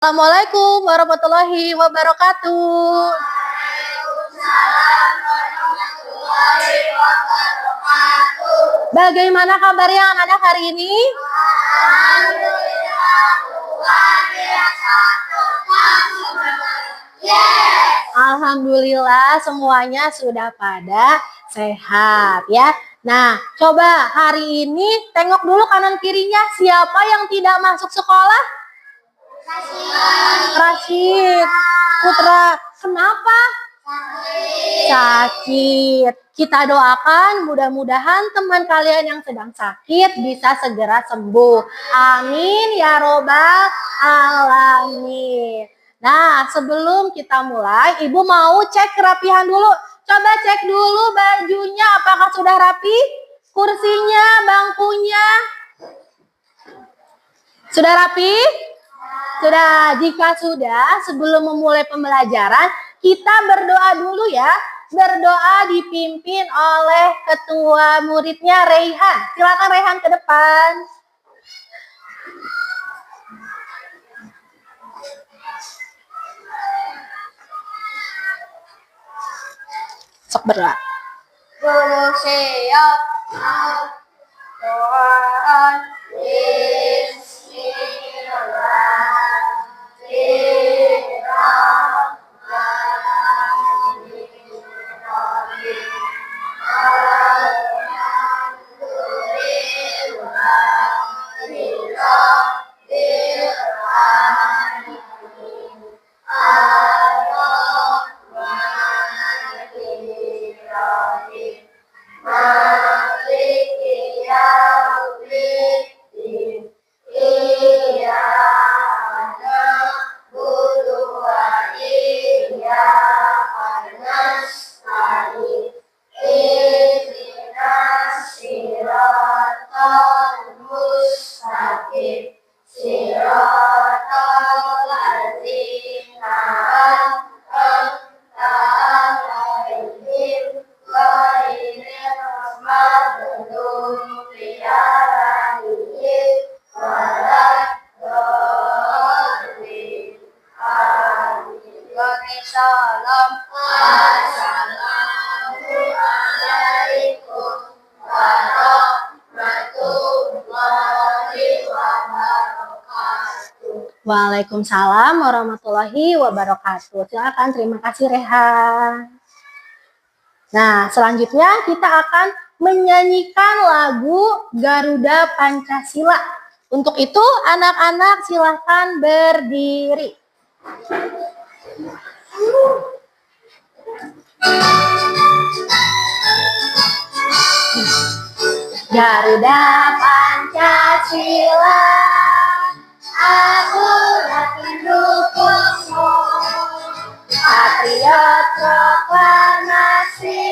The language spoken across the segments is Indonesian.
Assalamualaikum warahmatullahi wabarakatuh. Waalaikumsalam warahmatullahi wabarakatuh. Bagaimana kabarnya anak-anak hari ini? Alhamdulillah, luar biasa. Alhamdulillah semuanya sudah pada sehat ya. Nah, coba hari ini tengok dulu kanan kirinya, siapa yang tidak masuk sekolah? Rashid Putra. Kenapa? Sakit. Kita doakan mudah-mudahan teman kalian yang sedang sakit bisa segera sembuh. Amin ya robbal alamin. Nah, sebelum kita mulai, Ibu mau cek kerapihan dulu. Coba cek dulu bajunya apakah sudah rapi? Kursinya, bangkunya. Sudah rapi? Sudah. Jika sudah, sebelum memulai pembelajaran, kita berdoa dulu ya. Berdoa dipimpin oleh ketua muridnya Raihan. Silakan Raihan ke depan. Sok berdoa. Guru siap. Doa. Salam. Assalamualaikum warahmatullahi wabarakatuh. Waalaikumsalam warahmatullahi wabarakatuh. Silakan, terima kasih Rehan. Nah, selanjutnya kita akan menyanyikan lagu Garuda Pancasila. Untuk itu, anak-anak silakan berdiri. Garuda Pancasila, Aku pendukungmu, patriot proklamasi,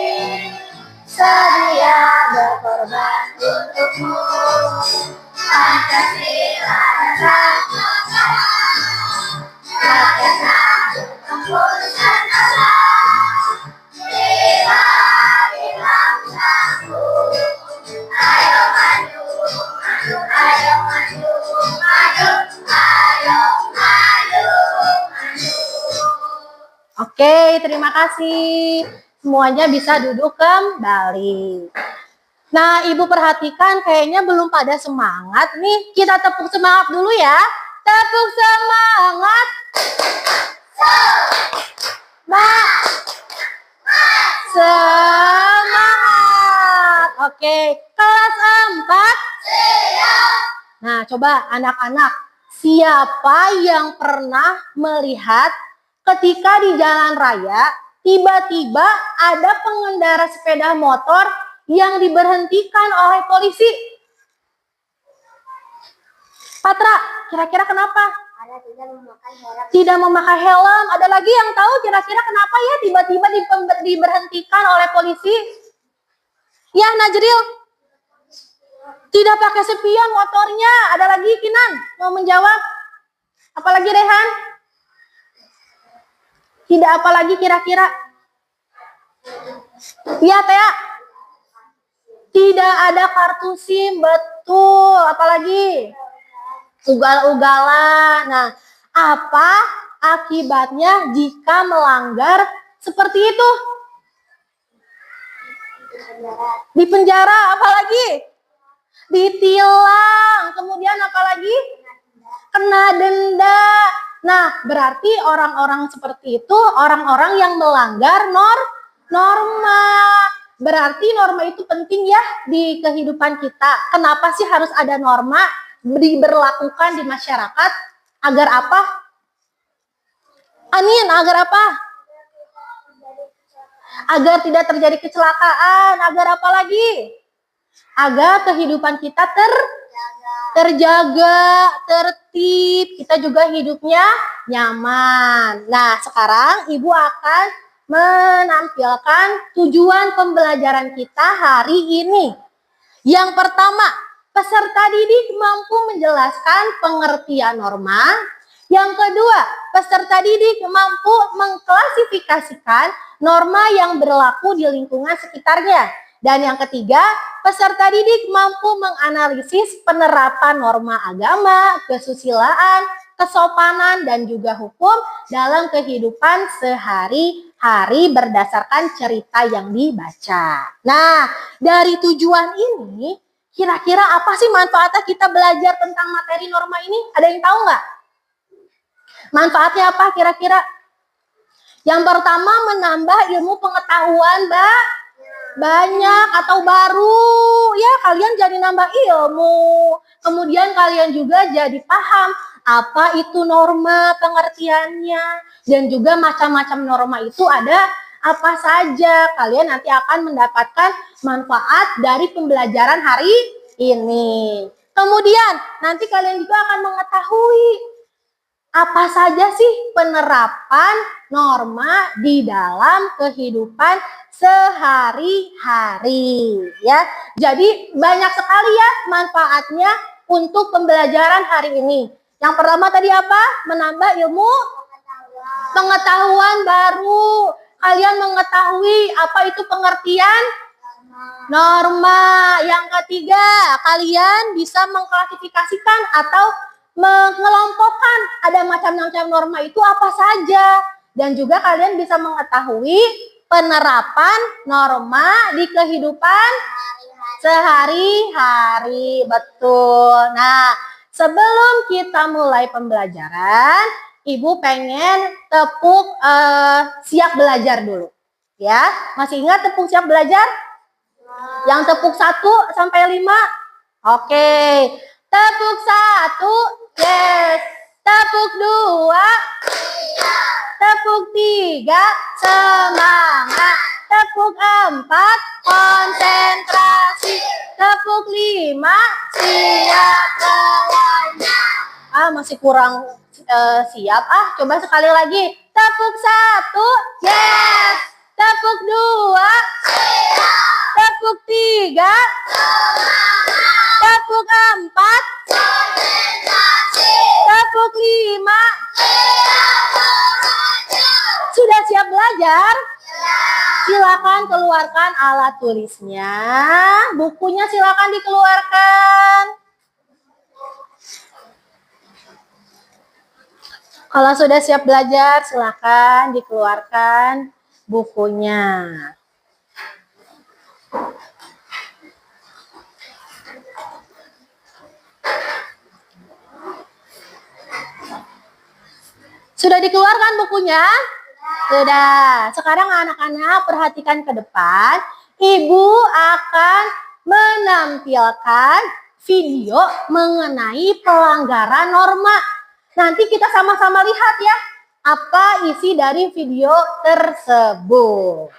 sedia berkorban untukmu. Pancasila Nusantara, rakyat tempur Nusantara, bila bangsaku, ayo maju, maju, ayo maju, maju, ayo maju, maju. Oke, terima kasih. Semuanya bisa duduk kembali. Nah, Ibu perhatikan kayaknya belum pada semangat nih. Kita tepuk semangat dulu ya. Tepuk semangat. Semangat. Oke, kelas 4. Nah, coba anak-anak, siapa yang pernah melihat ketika di jalan raya tiba-tiba ada pengendara sepeda motor yang diberhentikan oleh polisi? Patra, kira-kira kenapa? Karena tidak memakai helm. Tidak memakai helm. Ada lagi yang tahu kira-kira kenapa ya tiba-tiba diberhentikan oleh polisi? Ya, Najril. Tidak pakai spion motornya. Ada lagi Kinan mau menjawab? Apalagi Rehan? Tidak apa lagi kira-kira? Iya, Tea. Tidak ada kartu SIM, betul. Apalagi? Ugal-ugalan. Nah, Apa akibatnya jika melanggar seperti itu? Dipenjara, apalagi? Ditilang, kemudian apalagi? Kena denda. Nah, berarti orang-orang seperti itu orang-orang yang melanggar norma. Berarti norma itu penting ya di kehidupan kita. Kenapa sih harus ada norma diberlakukan di masyarakat? Agar apa? Amin, agar apa? Agar tidak terjadi kecelakaan. Agar apa lagi? Agar kehidupan kita terjaga, tertib, kita juga hidupnya nyaman. Nah, sekarang Ibu akan menampilkan tujuan pembelajaran kita hari ini. Yang pertama, peserta didik mampu menjelaskan pengertian norma. Yang kedua, peserta didik mampu mengklasifikasikan norma yang berlaku di lingkungan sekitarnya. Dan yang ketiga, peserta didik mampu menganalisis penerapan norma agama, kesusilaan, kesopanan, dan juga hukum dalam kehidupan sehari-hari berdasarkan cerita yang dibaca. Nah, dari tujuan ini, kira-kira apa sih manfaatnya kita belajar tentang materi norma ini? Ada yang tahu nggak? Manfaatnya apa kira-kira? Yang pertama, menambah ilmu pengetahuan, Mbak. Banyak atau baru, ya kalian jadi nambah ilmu. Kemudian kalian juga jadi paham apa itu norma, pengertiannya. Dan juga macam-macam norma itu ada apa saja. Kalian nanti akan mendapatkan manfaat dari pembelajaran hari ini. Kemudian nanti kalian juga akan mengetahui apa saja sih penerapan norma di dalam kehidupan sehari-hari ya. Jadi banyak sekali ya manfaatnya untuk pembelajaran hari ini. Yang pertama tadi apa? Menambah ilmu pengetahuan baru. Kalian mengetahui apa itu pengertian norma. Yang ketiga, kalian bisa mengklasifikasikan atau mengelompokkan ada macam-macam norma itu apa saja. Dan juga kalian bisa mengetahui penerapan norma di kehidupan sehari-hari. Betul. Nah, sebelum kita mulai pembelajaran, Ibu pengen tepuk siap belajar dulu. Ya, masih ingat tepuk siap belajar? Yang tepuk 1 sampai 5? Oke. Tepuk 1, yes. Tepuk 2, tepuk 3, semangat. Tepuk 4, konsentrasi. Tepuk 5, siap belajar. Masih kurang siap. Coba sekali lagi. Tepuk 1, yes. Tepuk 2, tepuk 3, tepuk 4, tepuk 5. Sudah siap belajar? Silakan keluarkan alat tulisnya. Bukunya silakan dikeluarkan. Kalau sudah siap belajar, silakan dikeluarkan bukunya. Sudah dikeluarkan bukunya? Sudah. Sekarang anak-anak perhatikan ke depan. Ibu akan menampilkan video mengenai pelanggaran norma. Nanti kita sama-sama lihat ya, apa isi dari video tersebut.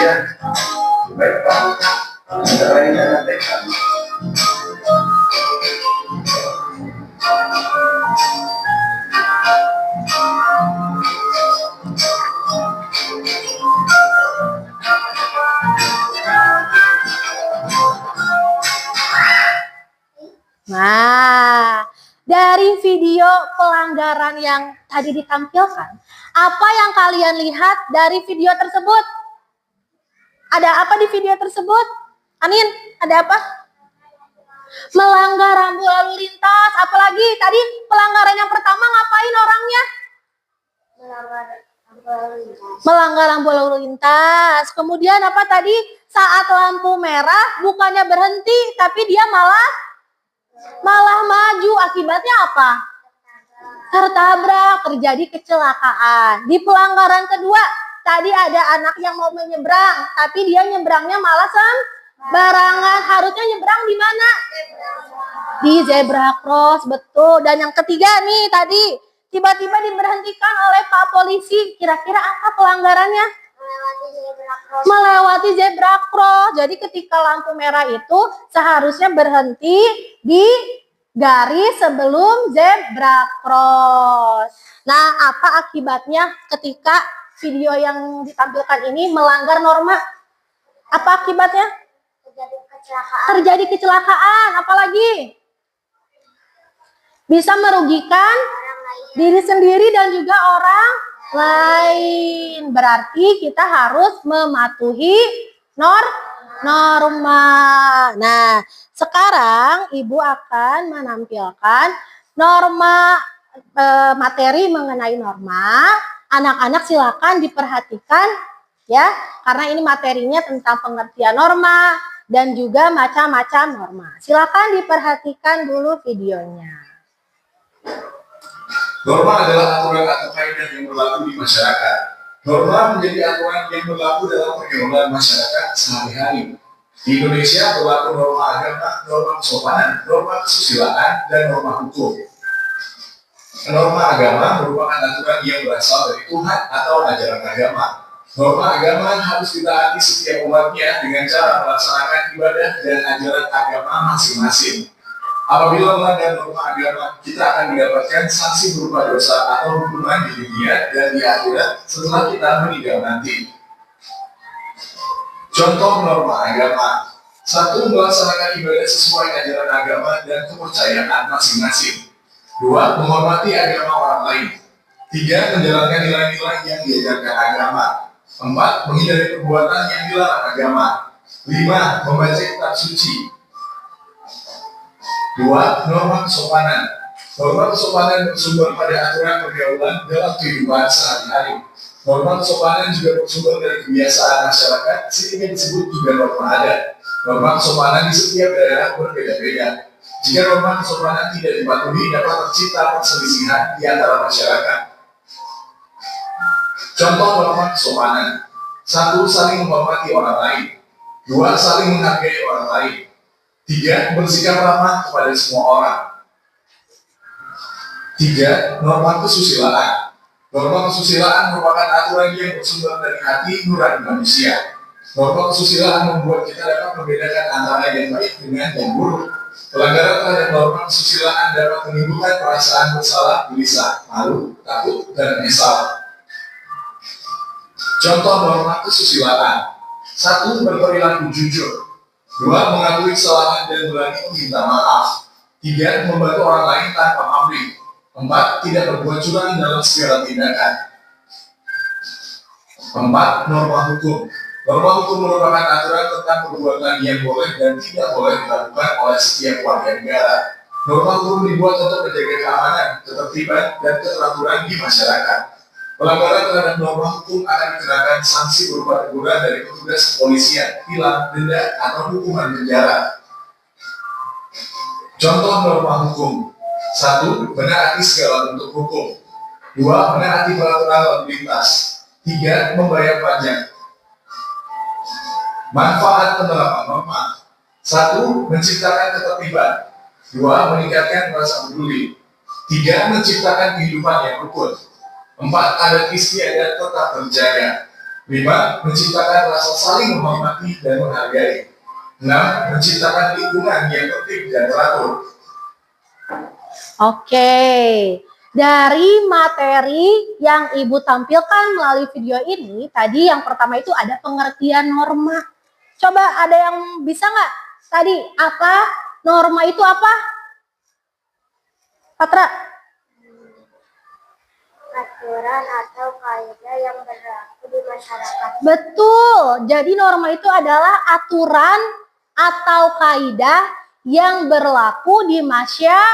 Ya, baik Pak. Sekarang ini ada TK. video pelanggaran yang tadi ditampilkan, apa yang kalian lihat dari video tersebut? Ada apa di video tersebut? Anin, ada apa? Melanggar rambu lalu lintas. Apalagi tadi pelanggaran yang pertama ngapain orangnya? Melanggar rambu lalu lintas. Kemudian apa tadi? Saat lampu merah bukannya berhenti, tapi dia malah maju. Akibatnya apa? Tertabrak, terjadi kecelakaan. Di pelanggaran kedua, tadi ada anak yang mau menyeberang, tapi dia nyebrangnya malah sembarangan. Harusnya nyebrang di mana? Di zebra cross, betul. Dan yang ketiga nih tadi, tiba-tiba diberhentikan oleh Pak Polisi. Kira-kira apa pelanggarannya? Melewati zebra cross. Jadi ketika lampu merah itu seharusnya berhenti di garis sebelum zebra cross. Nah, apa akibatnya ketika video yang ditampilkan ini melanggar norma? Apa akibatnya? Terjadi kecelakaan. Apalagi? Bisa merugikan diri sendiri dan juga orang lain. Berarti kita harus mematuhi norma. Nah, sekarang Ibu akan menampilkan norma materi mengenai norma. Anak-anak silakan diperhatikan ya, karena ini materinya tentang pengertian norma dan juga macam-macam norma. Silakan diperhatikan dulu videonya. Norma adalah aturan atau kaidah yang berlaku di masyarakat. Norma menjadi aturan yang berlaku dalam pergaulan masyarakat sehari-hari. Di Indonesia berlaku norma agama, norma kesopanan, norma kesusilaan, dan norma hukum. Norma agama merupakan aturan yang berasal dari Tuhan atau ajaran agama. Norma agama harus ditaati setiap umatnya dengan cara melaksanakan ibadah dan ajaran agama masing-masing. Apabila melanggar norma agama, kita akan mendapatkan sanksi berupa dosa atau hukuman di dunia dan di akhirat setelah kita meninggal nanti. Contoh norma agama. 1. Melaksanakan ibadah sesuai ajaran agama dan kepercayaan masing-masing. 2. Menghormati agama orang lain. 3. Menjalankan nilai-nilai yang diajarkan agama. 4. Menghindari perbuatan yang dilarang agama. 5. Membaca kitab suci. 2. Norma kesopanan. Norma kesopanan bersumber pada aturan pergaulan dalam kehidupan sehari-hari. Norma kesopanan juga bersumber dari kebiasaan masyarakat sehingga disebut juga norma adat. Norma kesopanan di setiap daerah berbeda-beda. Jika norma kesopanan tidak dipatuhi, dapat tercipta perselisihan di antara masyarakat. Contoh norma kesopanan. 1. Saling menghormati orang lain. 2. Saling menghargai orang lain. 3. Bersikap ramah kepada semua orang. 3. Norma kesusilaan. Norma kesusilaan merupakan aturan yang bersumber dari hati nurani manusia. Norma kesusilaan membuat kita dapat membedakan antara yang baik dengan yang buruk. Pelanggaran terhadap norma kesusilaan dapat menimbulkan perasaan bersalah, gelisah, malu, takut, dan menyesal. Contoh norma kesusilaan. 1. Berperilaku jujur. 2. Mengakui kesalahan dan berani meminta maaf. 3. Membantu orang lain tanpa pamrih. 4. Tidak berbuat curang dalam segala tindakan. 4. Norma hukum. Norma hukum merupakan aturan tentang perbuatan yang boleh dan tidak boleh dilakukan oleh setiap warga negara. Norma hukum dibuat untuk menjaga keamanan, ketertiban, dan keteraturan di masyarakat. Pelanggaran terhadap norma hukum akan dikenakan sanksi berupa teguran dari petugas kepolisian, tilang, denda, atau hukuman penjara. Contoh norma hukum. 1. Menaati segala bentuk hukum. 2. Menaati peraturan lalu lintas. 3. Membayar pajak. Manfaat penerapan norma. 1. Menciptakan ketertiban. 2. Meningkatkan rasa peduli. 3. Menciptakan kehidupan yang rukun. 4. Adat istiadat tetap terjaga. 5. Menciptakan rasa saling menghormati dan menghargai. 6. Menciptakan lingkungan yang tertib dan teratur. Oke, dari materi yang Ibu tampilkan melalui video ini, tadi yang pertama itu ada pengertian norma. Coba ada yang bisa nggak? Tadi apa? Norma itu apa? Patra? aturan atau kaidah yang berlaku di masyarakat. Betul. Jadi norma itu adalah aturan atau kaidah yang berlaku di masyarakat.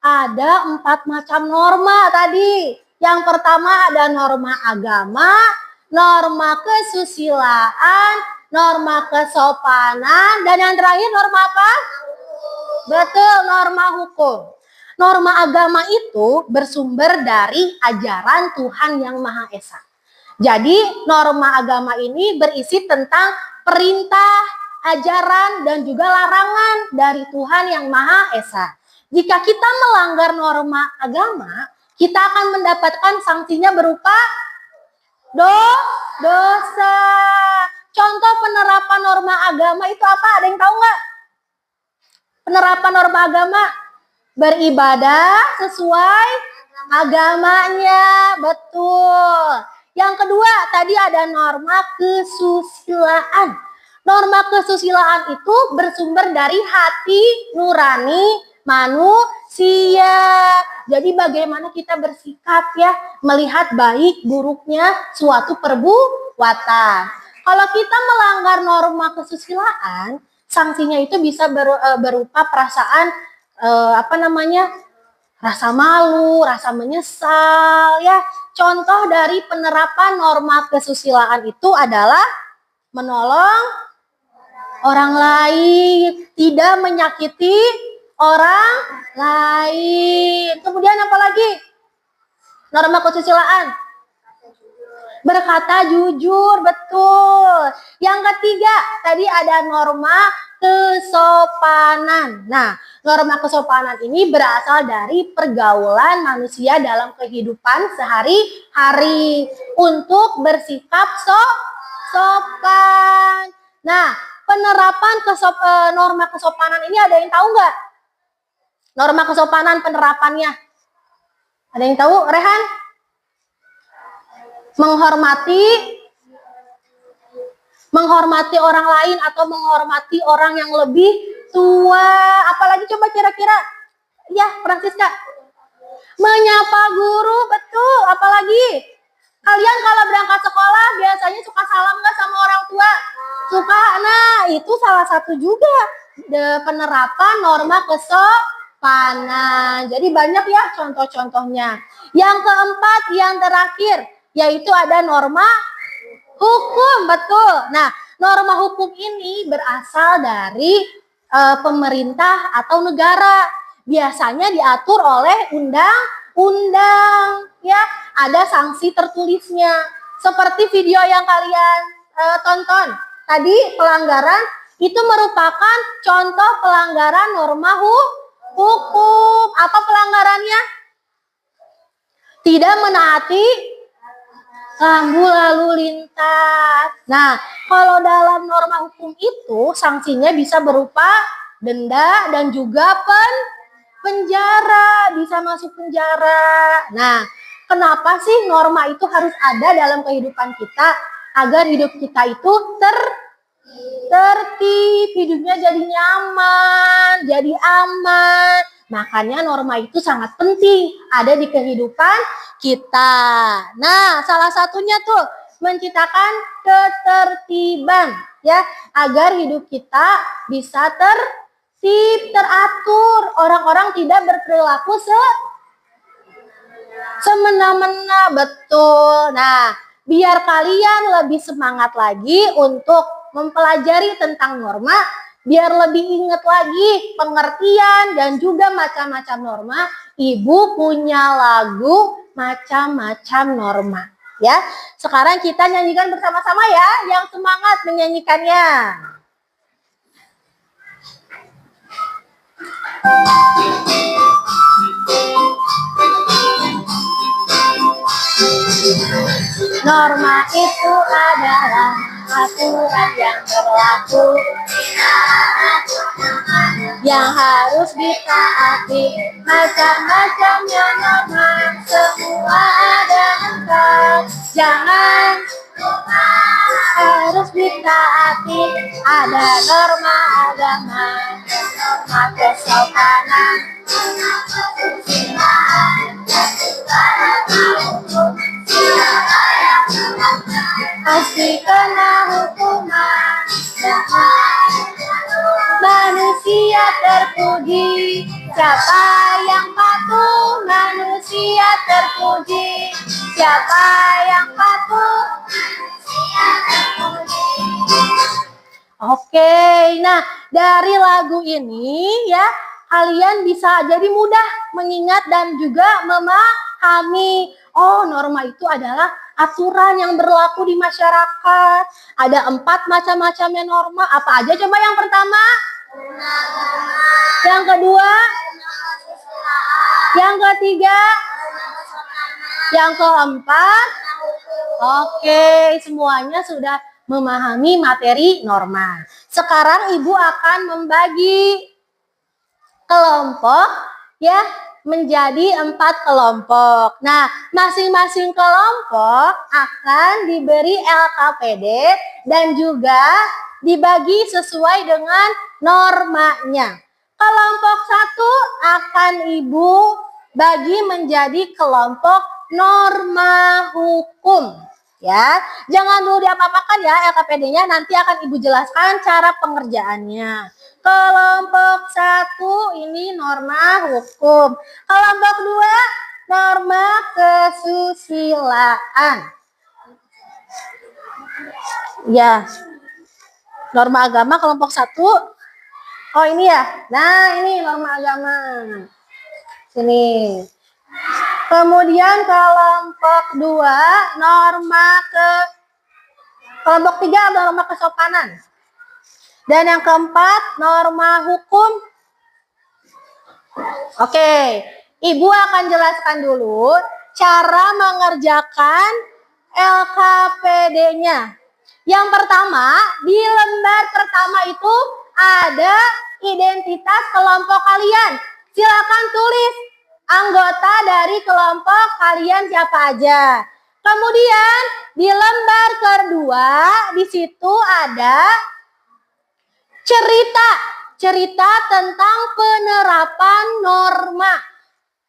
Ada 4 macam norma tadi. Yang pertama ada norma agama, norma kesusilaan, norma kesopanan, dan yang terakhir norma apa? Betul, norma hukum. Norma agama itu bersumber dari ajaran Tuhan Yang Maha Esa. Jadi norma agama ini berisi tentang perintah, ajaran, dan juga larangan dari Tuhan Yang Maha Esa. Jika kita melanggar norma agama, kita akan mendapatkan sanksinya berupa dosa. Contoh penerapan norma agama itu apa? Ada yang tahu nggak? Penerapan norma agama beribadah sesuai agamanya, betul. Yang kedua, tadi ada norma kesusilaan. Norma kesusilaan itu bersumber dari hati nurani manusia. Jadi bagaimana kita bersikap ya, melihat baik buruknya suatu perbuatan. Kalau kita melanggar norma kesusilaan, sanksinya itu bisa berupa perasaan rasa malu, rasa menyesal ya. Contoh dari penerapan norma kesusilaan itu adalah menolong orang lain, tidak menyakiti orang lain. Kemudian apa lagi? Norma kesusilaan. Berkata jujur, betul. Yang ketiga, tadi ada norma kesopanan. Nah, norma kesopanan ini berasal dari pergaulan manusia dalam kehidupan sehari-hari untuk bersikap sopan. Nah, penerapan norma kesopanan ini ada yang tahu nggak? Norma kesopanan penerapannya. Ada yang tahu, Rehan? Menghormati orang lain atau menghormati orang yang lebih tua. Apalagi coba kira-kira? Ya, Francisca. Menyapa guru, betul. Apalagi? Kalian kalau berangkat sekolah biasanya suka salam nggak sama orang tua? Suka. Nah, itu salah satu juga penerapan norma kesopanan. Jadi banyak ya contoh-contohnya. Yang keempat, yang terakhir, yaitu ada norma hukum, betul. Nah, norma hukum ini berasal dari pemerintah atau negara. Biasanya diatur oleh undang-undang, ya. Ada sanksi tertulisnya. Seperti video yang kalian tonton. Tadi pelanggaran itu merupakan contoh pelanggaran norma hukum. Apa pelanggarannya? Tidak menaati rambu lalu lintas. Nah, kalau dalam norma hukum itu sanksinya bisa berupa denda dan juga penjara, bisa masuk penjara. Nah, kenapa sih norma itu harus ada dalam kehidupan kita agar hidup kita itu tertib, hidupnya jadi nyaman, jadi aman. Makanya norma itu sangat penting ada di kehidupan kita. Nah, salah satunya tuh menciptakan ketertiban ya, agar hidup kita bisa tertib, teratur. Orang-orang tidak berperilaku semena-mena, betul. Nah, biar kalian lebih semangat lagi untuk mempelajari tentang norma, biar lebih ingat lagi pengertian dan juga macam-macam norma, Ibu punya lagu macam-macam norma. Ya, sekarang kita nyanyikan bersama-sama ya, yang semangat menyanyikannya. Norma itu adalah aturan yang berlaku, yang harus ditaati. Macam-macamnya norma, semua ada 4. Jangan lupa harus ditaati. Ada norma agama, norma kesopanan, kena hukuman. Manusia terpuji, siapa yang patuh? Manusia terpuji, siapa yang patuh? Manusia terpuji. Oke, nah dari lagu ini ya kalian bisa jadi mudah mengingat dan juga memahami. Oh, norma itu adalah aturan yang berlaku di masyarakat. Ada 4 macam-macamnya norma. Apa aja coba yang pertama? Yang kedua? Yang ketiga? Yang keempat? Oke, semuanya sudah memahami materi norma. Sekarang Ibu akan membagi kelompok ya menjadi 4 kelompok. Nah, masing-masing kelompok akan diberi LKPD dan juga dibagi sesuai dengan normanya. Kelompok 1 akan Ibu bagi menjadi kelompok norma hukum. Ya, jangan dulu diapa-apakan ya LKPD-nya, nanti akan Ibu jelaskan cara pengerjaannya. Kelompok 1 ini norma hukum. Kelompok 2 norma kesusilaan. Ya. Norma agama kelompok 1. Oh, ini ya. Nah, ini norma agama. Sini. Kemudian kelompok 2 kelompok 3 norma kesopanan. Dan yang keempat norma hukum. Oke, Ibu akan jelaskan dulu cara mengerjakan LKPD-nya. Yang pertama, di lembar pertama itu ada identitas kelompok kalian. Silakan tulis anggota dari kelompok kalian siapa aja. Kemudian di lembar kedua di situ ada cerita tentang penerapan norma.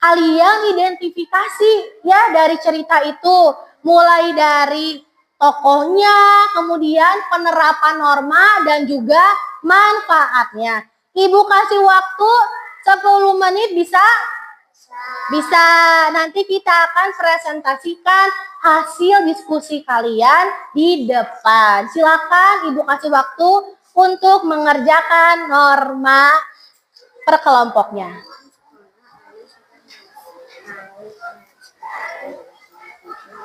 Kalian identifikasi ya dari cerita itu, mulai dari tokohnya, kemudian penerapan norma dan juga manfaatnya. Ibu kasih waktu 10 menit bisa? Bisa. Nanti kita akan presentasikan hasil diskusi kalian di depan. Silakan Ibu kasih waktu untuk mengerjakan norma per kelompoknya.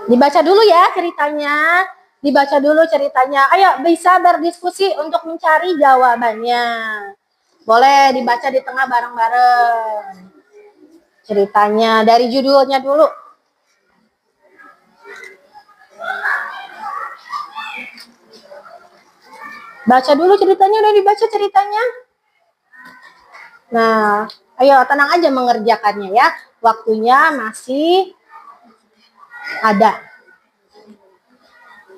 Dibaca dulu ya ceritanya. Dibaca dulu ceritanya. Ayo bisa berdiskusi untuk mencari jawabannya. Boleh dibaca di tengah bareng-bareng. Ceritanya dari judulnya dulu. Baca dulu ceritanya, udah dibaca ceritanya. Nah, ayo tenang aja mengerjakannya ya. Waktunya masih ada.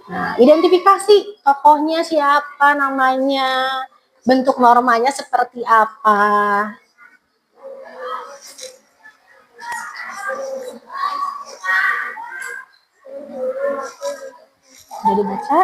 Nah, identifikasi tokohnya siapa namanya, bentuk normanya seperti apa. Udah dibaca?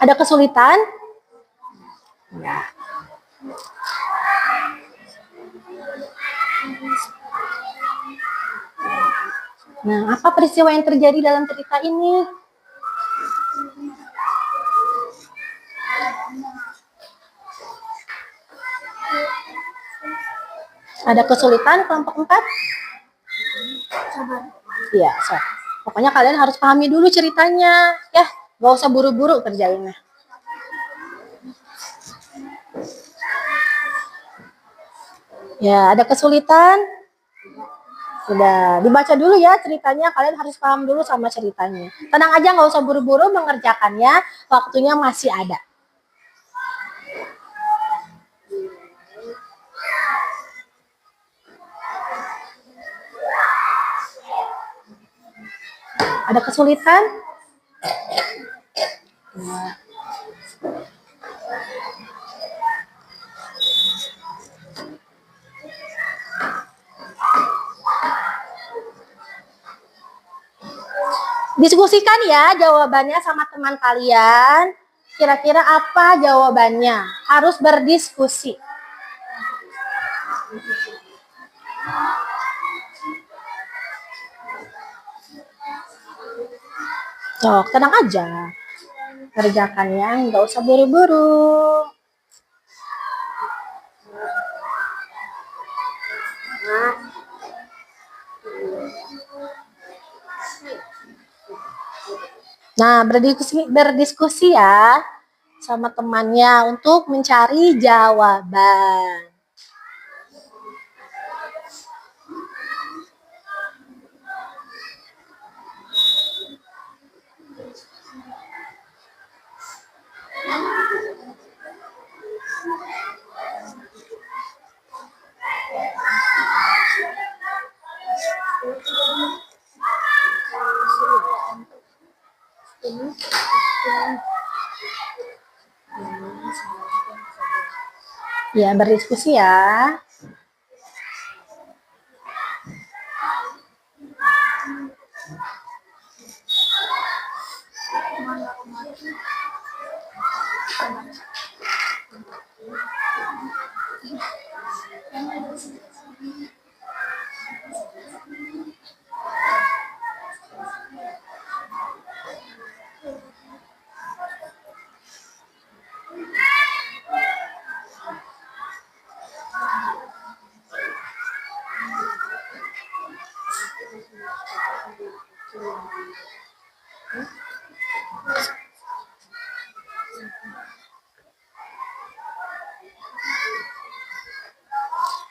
Ada kesulitan? Ya. Nah, apa peristiwa yang terjadi dalam cerita ini? Ada kesulitan kelompok 4? Iya, so. Pokoknya kalian harus pahami dulu ceritanya. Ya, gak usah buru-buru kerjainnya. Ya, ada kesulitan? Sudah, dibaca dulu ya ceritanya. Kalian harus paham dulu sama ceritanya. Tenang aja, gak usah buru-buru mengerjakannya. Waktunya masih ada. Ada kesulitan? Diskusikan ya jawabannya sama teman kalian. Kira-kira apa jawabannya? Harus berdiskusi. Sok, tenang aja. Kerjakan ya, nggak usah buru-buru. Nah, berdiskusi ya sama temannya untuk mencari jawaban. Ya, berdiskusi ya.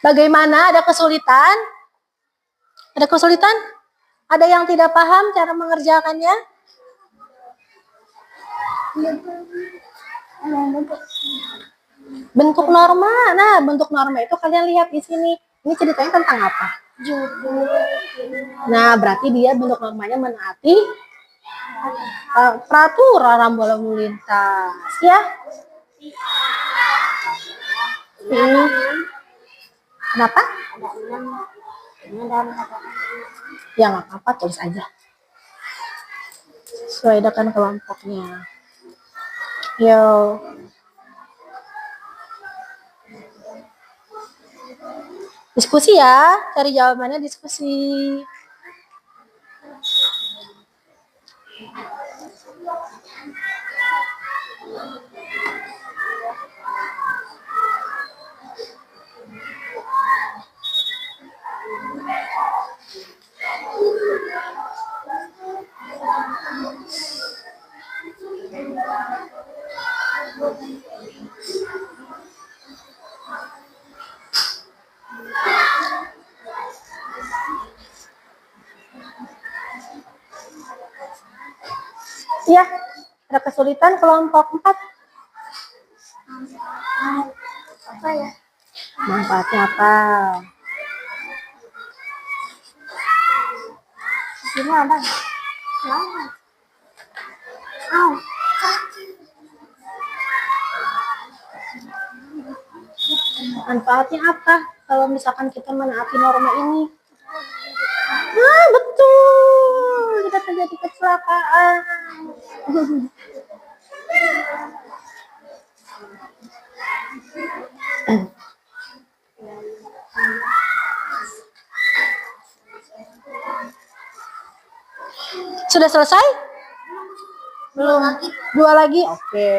Bagaimana? Ada kesulitan? Ada kesulitan? Ada yang tidak paham cara mengerjakannya? Bentuk norma. Nah, bentuk norma itu kalian lihat di sini. Ini ceritanya tentang apa? Nah, berarti dia bentuk normanya menaati peraturan lalu lintas, ya. Kenapa? Ya nggak apa-apa, tulis aja. Sesuai dengan kelompoknya. Yo. Diskusi ya, cari jawabannya diskusi. Ya, ada kesulitan kelompok 4. Apa ya? Manfaatnya apa? Sini ada. Manfaatnya apa kalau misalkan kita menaati norma ini? Ah, betul. Tidak terjadi kecelakaan. Sudah selesai? Belum. Dua lagi? Oke.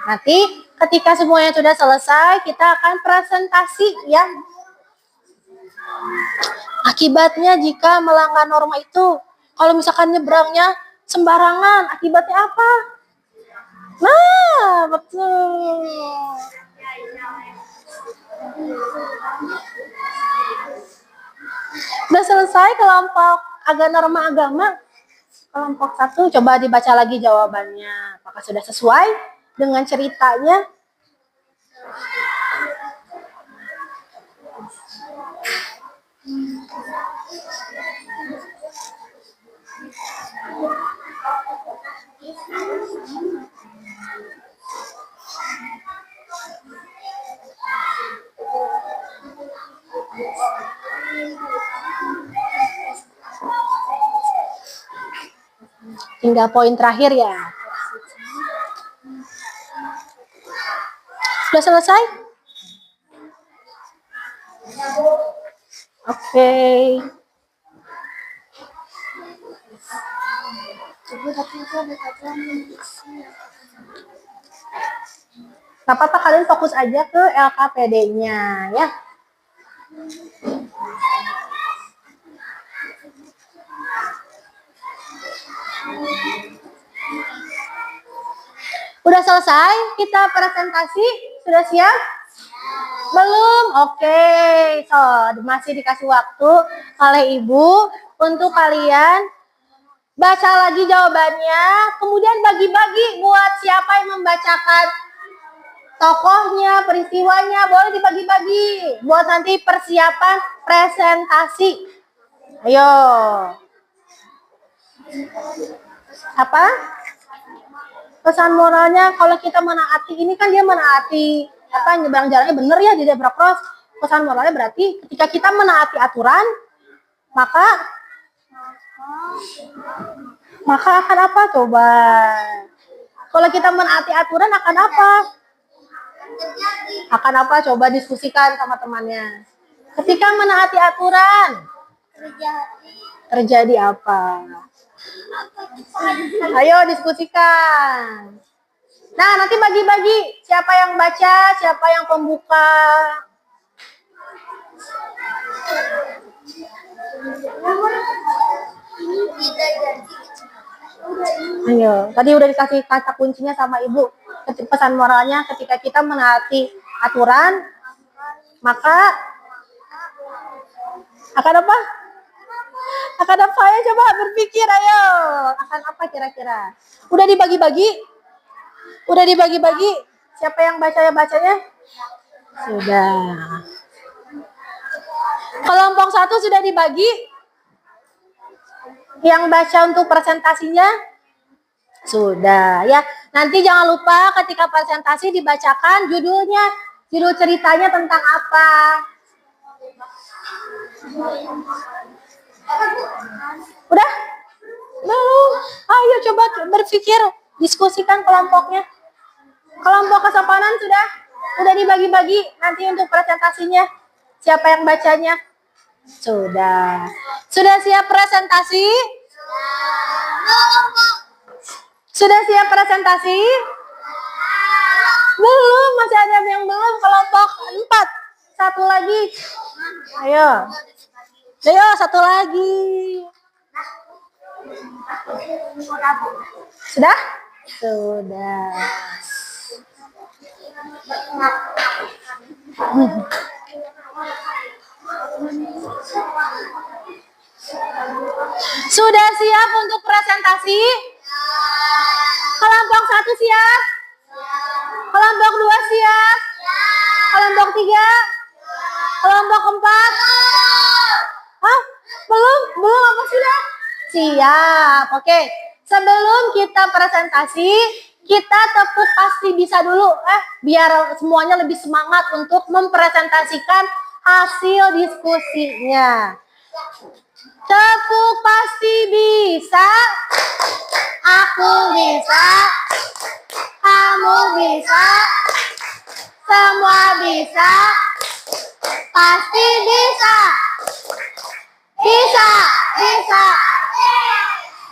Nanti ketika semuanya sudah selesai, kita akan presentasi ya. Akibatnya jika melanggar norma itu, kalau misalkan nyebrangnya sembarangan, akibatnya apa? Nah, betul. Udah selesai kelompok norma agama. Kelompok 1, coba dibaca lagi jawabannya. Apakah sudah sesuai dengan ceritanya? Tinggal poin terakhir ya. Sudah selesai? Oke. Gak apa-apa, kalian fokus aja ke LKPD-nya ya. Udah selesai kita presentasi? Sudah siap? Belum? Oke. So, masih dikasih waktu oleh Ibu untuk kalian baca lagi jawabannya, kemudian bagi-bagi buat siapa yang membacakan tokohnya, peristiwanya, boleh dibagi-bagi buat nanti persiapan presentasi. Ayo. Apa? Pesan moralnya kalau kita menaati, ini kan dia menaati apa, nyebrang jalannya bener ya di zebra cross. Pesan moralnya berarti ketika kita menaati aturan, maka akan apa coba? Kalau kita menaati aturan akan apa? Akan apa? Coba diskusikan sama temannya. Ketika menaati aturan, terjadi apa? Ayo diskusikan. Nah, nanti bagi-bagi siapa yang baca, siapa yang pembuka. Ayo, tadi udah dikasih kata kuncinya sama Ibu. Pesan moralnya ketika kita menaati aturan, maka akan apa? Akan apa ya? Coba berpikir, ayo. Akan apa kira-kira? Udah dibagi-bagi? Udah dibagi-bagi? Siapa yang bacanya? Sudah. Kelompok 1 sudah dibagi? Yang baca untuk presentasinya? Sudah ya. Nanti jangan lupa ketika presentasi dibacakan judulnya, judul ceritanya tentang apa. Udah? Belum? Ayo coba berpikir, diskusikan kelompoknya. Kelompok kesopanan sudah? Udah dibagi-bagi nanti untuk presentasinya. Siapa yang bacanya? Sudah. Sudah siap presentasi? Sudah siap presentasi? Belum, masih ada yang belum. Kelompok 4. Satu lagi. Ayo. Ayo, satu lagi. Sudah? Sudah. Sudah siap untuk presentasi? Kelompok 1 siap? Kelompok 2 siap? Kelompok 3? Kelompok 4? Hah? Belum apa sudah? Siap. Oke. Sebelum kita presentasi, kita tepuk pasti bisa dulu biar semuanya lebih semangat untuk mempresentasikan hasil diskusinya. Tepuk pasti bisa. Aku bisa. Kamu bisa. Semua bisa. Pasti bisa. Bisa.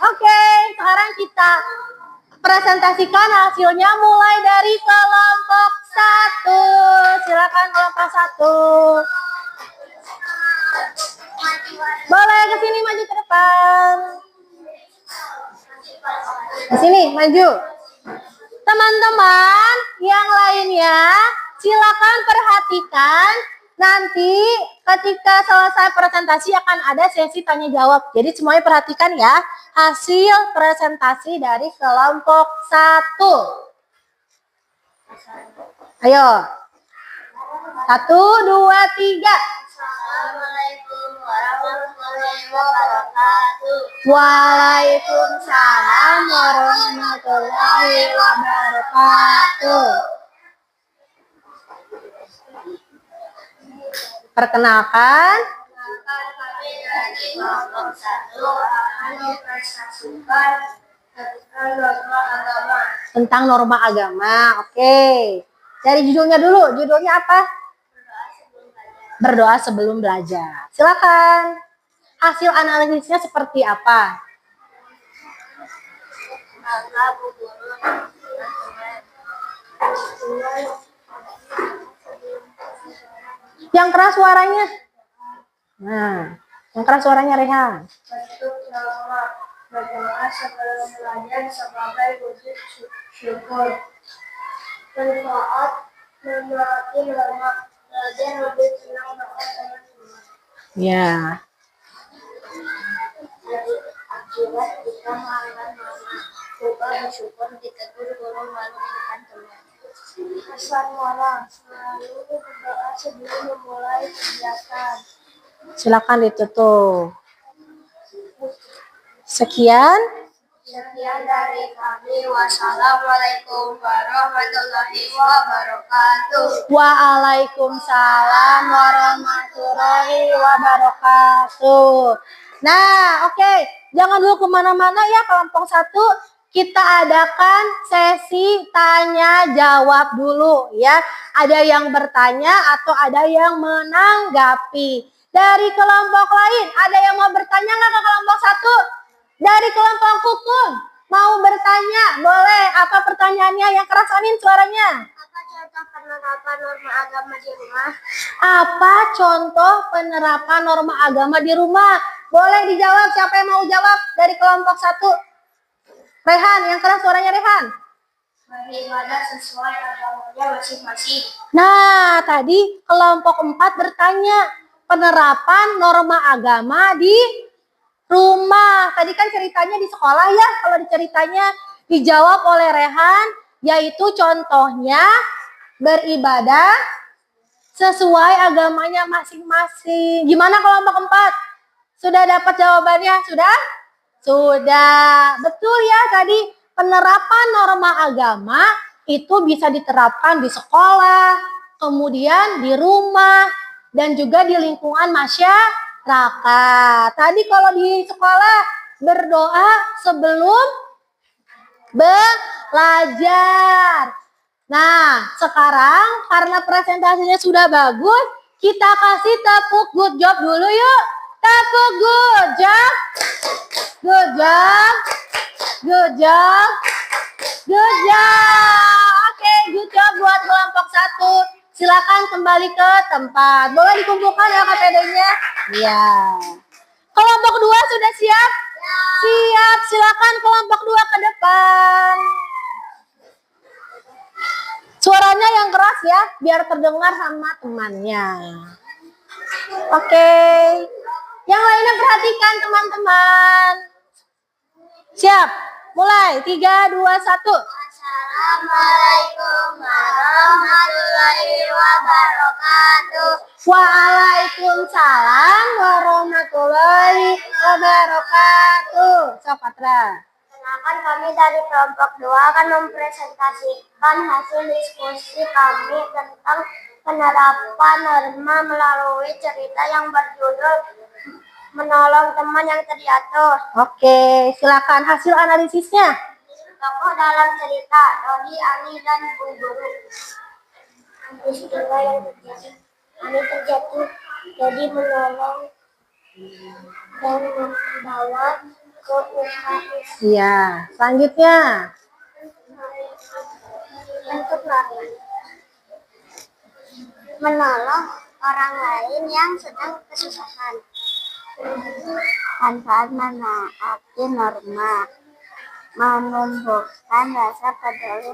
Oke, sekarang kita presentasikan hasilnya mulai dari kelompok 1. Silakan kelompok 1. Boleh ke sini, maju ke depan. Ke sini, maju. Teman-teman yang lainnya, silakan perhatikan. Nanti ketika selesai presentasi akan ada sesi tanya jawab. Jadi semuanya perhatikan ya hasil presentasi dari kelompok 1. Ayo. 1, 2, 3. Assalamualaikum warahmatullahi wabarakatuh. Waalaikumsalam warahmatullahi wabarakatuh. Perkenalkan, Kami dari kelompok 1 akan mempresentasikan tentang norma agama. tentang norma agama. Oke. Dari judulnya dulu. Judulnya apa? Berdoa sebelum belajar. Silakan. Hasil analisisnya seperti apa? Maka Bu Guru teman-teman Yang keras suaranya. Nah, yang keras suaranya Rehan. bentuk norma berdoa sebelum belajar sebagai wujud syukur. Manfaat memiliki norma belajar lebih tenang dan teman-teman. Ya. Dari akibat jika melanggar norma, lupa bersyukur ditegur guru malu di depan teman. Pesan moral selalu berdoa sebelum memulai kegiatan. Silakan ditutup. Sekian. Sekian dari kami. Wassalamualaikum warahmatullahi wabarakatuh. Waalaikumsalam warahmatullahi wabarakatuh. Nah, oke. Jangan dulu kemana-mana ya kelompok 1. Kita adakan sesi tanya jawab dulu ya. Ada yang bertanya atau ada yang menanggapi. Dari kelompok lain, ada yang mau bertanya nggak ke kelompok 1? Dari kelompok hukum, mau bertanya? Boleh. Apa pertanyaannya? Yang kerasanin suaranya. Apa contoh penerapan norma agama di rumah? Apa contoh penerapan norma agama di rumah? Boleh dijawab. Siapa yang mau jawab dari kelompok 1? Rehan, yang keras suaranya Rehan. Beribadah sesuai agamanya masing-masing. Nah, tadi kelompok 4 bertanya penerapan norma agama di rumah. Tadi kan ceritanya di sekolah ya. Kalau ceritanya dijawab oleh Rehan, yaitu contohnya beribadah sesuai agamanya masing-masing. Gimana kelompok 4? Sudah dapat jawabannya? Sudah? Sudah. Betul ya, tadi penerapan norma agama itu bisa diterapkan di sekolah, kemudian di rumah, dan juga di lingkungan masyarakat. Tadi kalau di sekolah berdoa sebelum belajar. Nah, sekarang karena presentasinya sudah bagus, kita kasih tepuk good job dulu yuk. Tepuk good job. Good job. Good job. Good job. Oke, good job buat kelompok 1. Silakan kembali ke tempat. Boleh dikumpulkan ya KPD-nya? Iya. Kelompok 2 sudah siap? Siap. Silakan kelompok 2 ke depan. Suaranya yang keras ya, biar terdengar sama temannya. Oke. Yang lainnya perhatikan teman-teman. Siap. Mulai. 3, 2, 1. Assalamualaikum warahmatullahi wabarakatuh. Waalaikumsalam warahmatullahi wabarakatuh. Sopatra. Kenalkan kami dari kelompok 2 akan mempresentasikan hasil diskusi kami tentang penerapan norma melalui cerita yang berjudul Menolong Teman yang Terjatuh. Oke, silakan hasil analisisnya. Tokoh dalam cerita Dodi, Ali, dan Bu Guru. Peristiwa yang terjadi. Ali terjatuh, Dodi menolong dan membawa ke UKS. Iya, selanjutnya. Bentuk norma menolong orang lain yang sedang kesusahan. Manfaat menaati norma menumbuhkan rasa peduli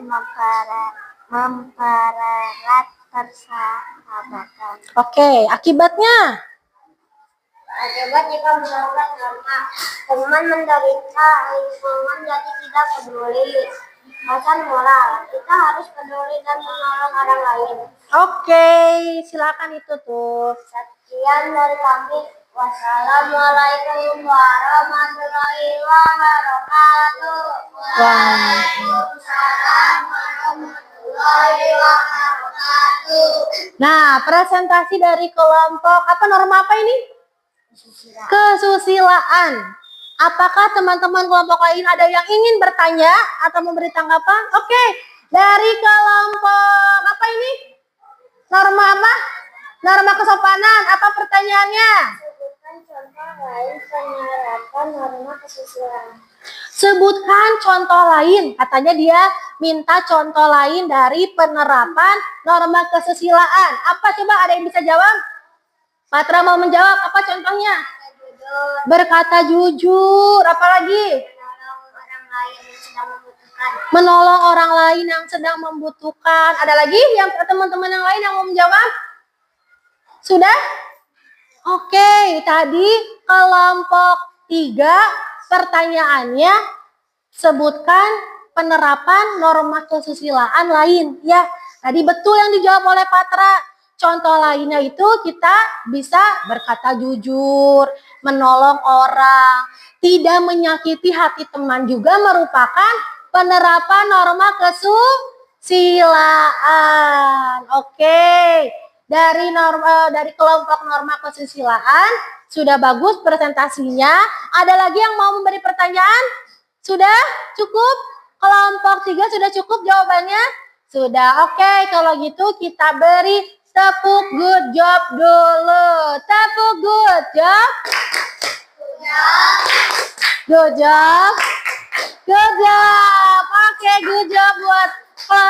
mempererat persahabatan. Oke, akibatnya. Akibat jika melanggar norma, teman menderita, lingkungan jadi tidak peduli. Pesan moral, kita harus peduli dan menolong orang lain. Oke, silakan itu tuh. Sekian dari kami. Wassalamualaikum warahmatullahi wabarakatuh. Waalaikumsalam warahmatullahi wabarakatuh. Nah, presentasi dari kelompok apa norma apa ini? Kesusilaan. Apakah teman-teman kelompok lain ada yang ingin bertanya atau memberi tanggapan? Oke, dari kelompok apa ini? Norma apa? Norma kesopanan. Apa pertanyaannya? Sebutkan contoh lain penerapan norma kesusilaan. Sebutkan contoh lain. Katanya dia minta contoh lain dari penerapan norma kesusilaan. Apa coba ada yang bisa jawab? Patra mau menjawab. Apa contohnya? Berkata jujur. Apalagi? Menolong orang lain yang sedang membutuhkan. Menolong orang lain yang sedang membutuhkan. Ada lagi yang teman-teman yang lain yang mau menjawab? Sudah? Oke, tadi kelompok 3 pertanyaannya sebutkan penerapan norma kesusilaan lain. Ya, tadi betul yang dijawab oleh Patra. Contoh lainnya itu kita bisa berkata jujur, menolong orang, tidak menyakiti hati teman juga merupakan penerapan norma kesusilaan. Oke. Dari kelompok norma kesusilaan sudah bagus presentasinya. Ada lagi yang mau memberi pertanyaan? Sudah cukup? Kelompok 3 sudah cukup jawabannya? Sudah. Oke, kalau gitu kita beri tepuk good job dulu. Tepuk good job. Good job. Good job. Oke, good job buat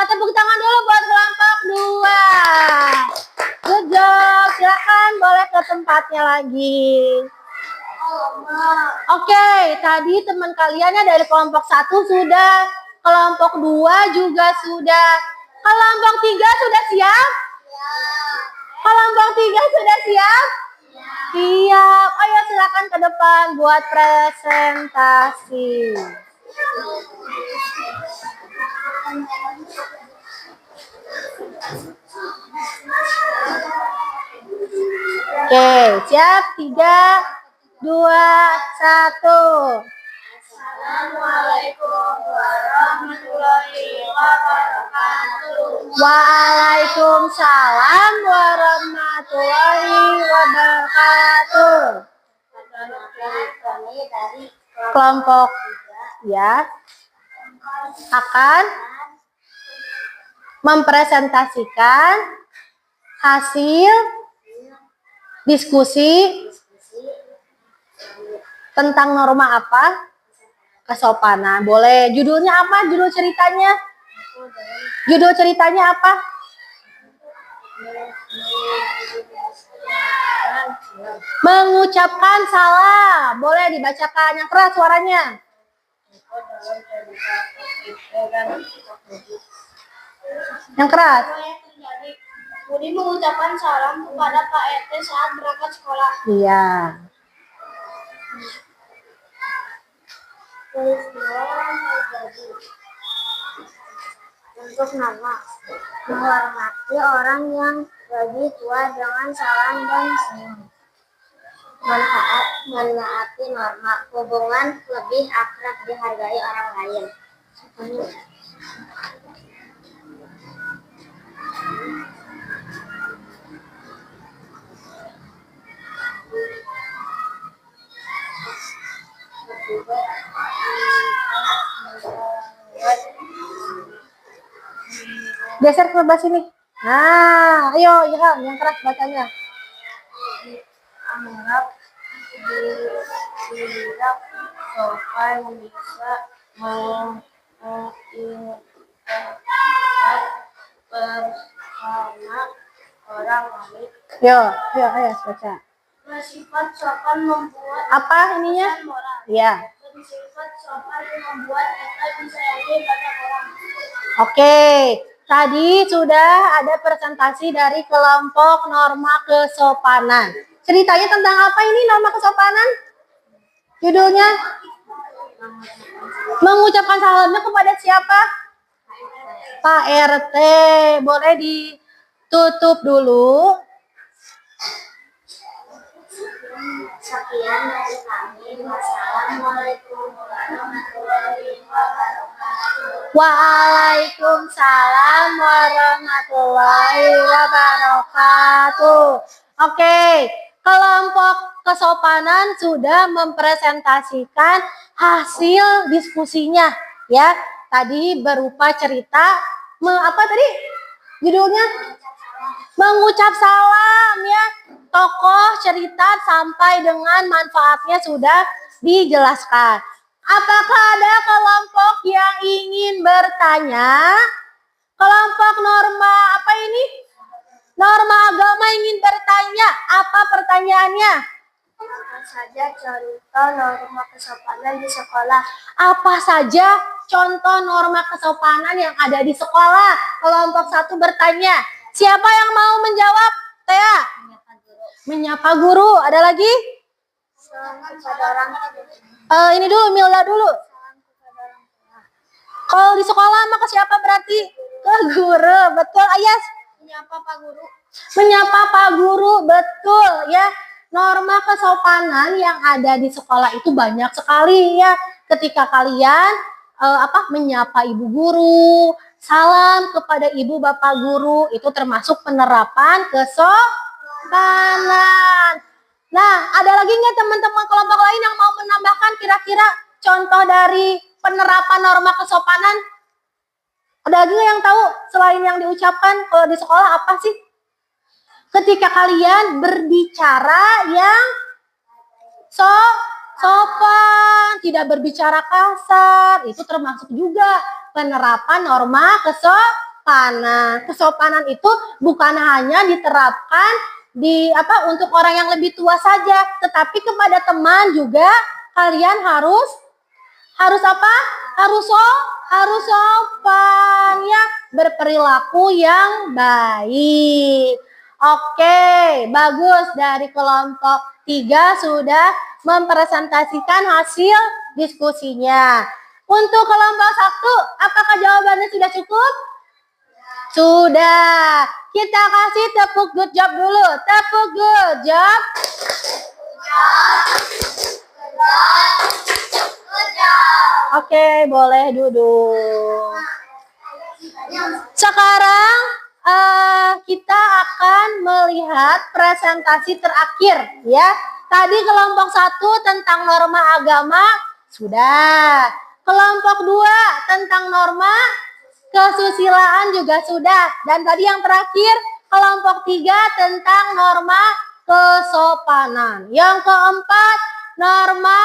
tepuk tangan dulu buat kelompok 2. Good job. Silakan boleh ke tempatnya lagi. Oke, tadi teman kaliannya dari kelompok 1 sudah, kelompok 2 juga sudah. Kelompok 3 sudah siap? Kelompok 3 sudah siap? Siap. Ayo silakan ke depan buat presentasi. Oke, siap? 3, 2, 1. Assalamualaikum warahmatullahi wabarakatuh. Waalaikumsalam warahmatullahi wabarakatuh. Kami dari Kelompok ya akan mempresentasikan hasil diskusi tentang norma apa? Kesopanan. Boleh judulnya apa? Judul ceritanya? Judul ceritanya apa? Mengucapkan salam. Boleh dibacakan yang keras suaranya. Yang keras. Budi mengucapkan salam kepada Pak RT saat berangkat sekolah. Iya. Peristiwa yang terjadi. Untuk nama, menghormati orang yang lebih tua dengan salam dan senyum. Manfaat, menaati norma, hubungan lebih akrab, dihargai orang lain. Geser ke sebelah sini. Nah, ayo Ilham, yang keras bacanya. Anggap tidak sopan bisa mengingatkan bersama orang lain. Yo, ayo baca. Bersifat sopan membuat Apa ininya? moral. Iya. Bersifat sopan membuat kita disayangi banyak orang. Oke, tadi sudah ada presentasi dari kelompok norma kesopanan. Ceritanya tentang apa ini norma kesopanan? Judulnya? Mengucapkan salamnya kepada siapa? Pak RT. Boleh ditutup dulu. Sekian dari kami. Wassalamualaikum warahmatullahi wabarakatuh. Waalaikumsalam warahmatullahi wabarakatuh. Oke, kelompok kesopanan sudah mempresentasikan hasil diskusinya ya. Tadi berupa cerita apa tadi judulnya? Mengucap salam ya. Tokoh cerita sampai dengan manfaatnya sudah dijelaskan. Apakah ada kelompok yang ingin bertanya? Kelompok norma apa ini? Norma agama ingin bertanya. Apa pertanyaannya? Apa saja contoh norma kesopanan di sekolah? Apa saja contoh norma kesopanan yang ada di sekolah? Kelompok 1 bertanya. Siapa yang mau menjawab? Tea? Menyapa guru. Ada lagi? Salam kepada orang tua. Ini dulu, Milda dulu. Kalau di sekolah mah ke siapa berarti? Ke guru. Betul, Ayas? Menyapa Pak Guru. Menyapa Pak Guru, betul ya. Norma kesopanan yang ada di sekolah itu banyak sekali ya. Ketika kalian menyapa ibu guru, salam kepada ibu bapak guru, itu termasuk penerapan kesopanan. Nah, ada lagi nggak teman-teman kelompok lain yang mau menambahkan kira-kira contoh dari penerapan norma kesopanan? Ada lagi nggak yang tahu selain yang diucapkan kalau di sekolah apa sih? Ketika kalian berbicara yang sopan, tidak berbicara kasar, itu termasuk juga penerapan norma kesopanan. Kesopanan itu bukan hanya diterapkan untuk orang yang lebih tua saja, tetapi kepada teman juga kalian harus apa? Harus sopan ya, berperilaku yang baik. Oke, bagus. Dari kelompok 3 sudah mempresentasikan hasil diskusinya. Untuk kelompok 1, apakah jawabannya sudah cukup? Sudah. Kita kasih tepuk good job dulu. Tepuk good job. Oke, boleh duduk. Sekarang kita akan melihat presentasi terakhir ya. Tadi kelompok 1 tentang norma agama sudah. Kelompok 2 tentang norma kesusilaan juga sudah. Dan tadi yang terakhir kelompok 3 tentang norma kesopanan. Yang keempat norma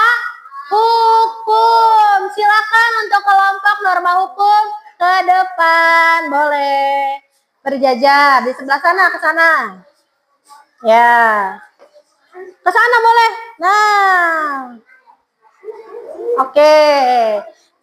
hukum. Silakan untuk kelompok norma hukum ke depan, boleh berjajar di sebelah sana, ke sana. Ya. Ke sana boleh. Nah. Oke.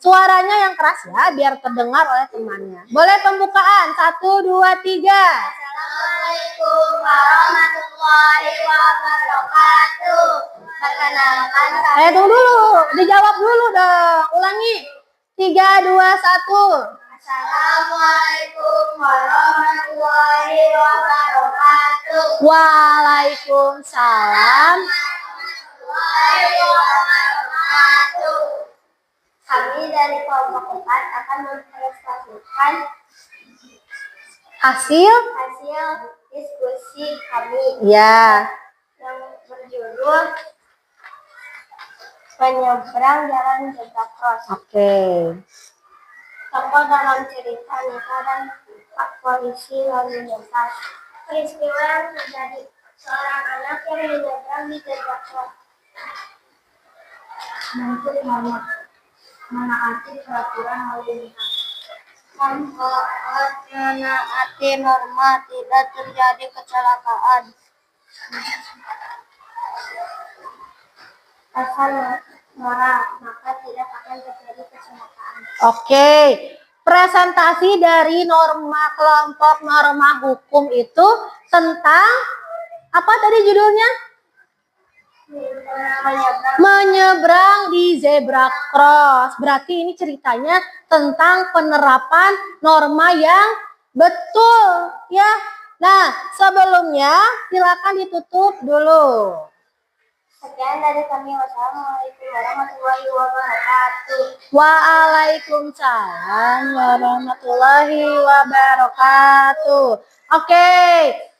Suaranya yang keras ya, biar terdengar oleh temannya. Boleh pembukaan. 1, 2, 3. Assalamualaikum warahmatullahi wabarakatuh. Perkenalkan saya. Tunggu dulu. Dijawab dulu dong. Ulangi. 3, 2, 1. Assalamualaikum warahmatullahi wabarakatuh. Waalaikumsalam. Kami dari kelompok 4 akan mempresentasikan Hasil? diskusi kami Ya. yang berjudul Menyeberang Jalan Zebra Cross. Oke. Tokoh dalam cerita Nita dan Pak Polisi lalu lintas. Peristiwa yang terjadi, seorang anak yang menyeberang di zebra cross. Untuk menaati peraturan lalu lintas. Menaati norma, tidak terjadi kecelakaan. Asal marah, maka tidak akan terjadi kecelakaan. Oke. Presentasi dari norma kelompok norma hukum itu tentang apa tadi judulnya? Menyeberang di zebra cross. Berarti ini ceritanya tentang penerapan norma yang betul ya. Nah, sebelumnya silakan ditutup dulu. Sekian dari kami. Wassalamualaikum warahmatullahi wabarakatuh. Waalaikumsalam warahmatullahi wabarakatuh. Oke,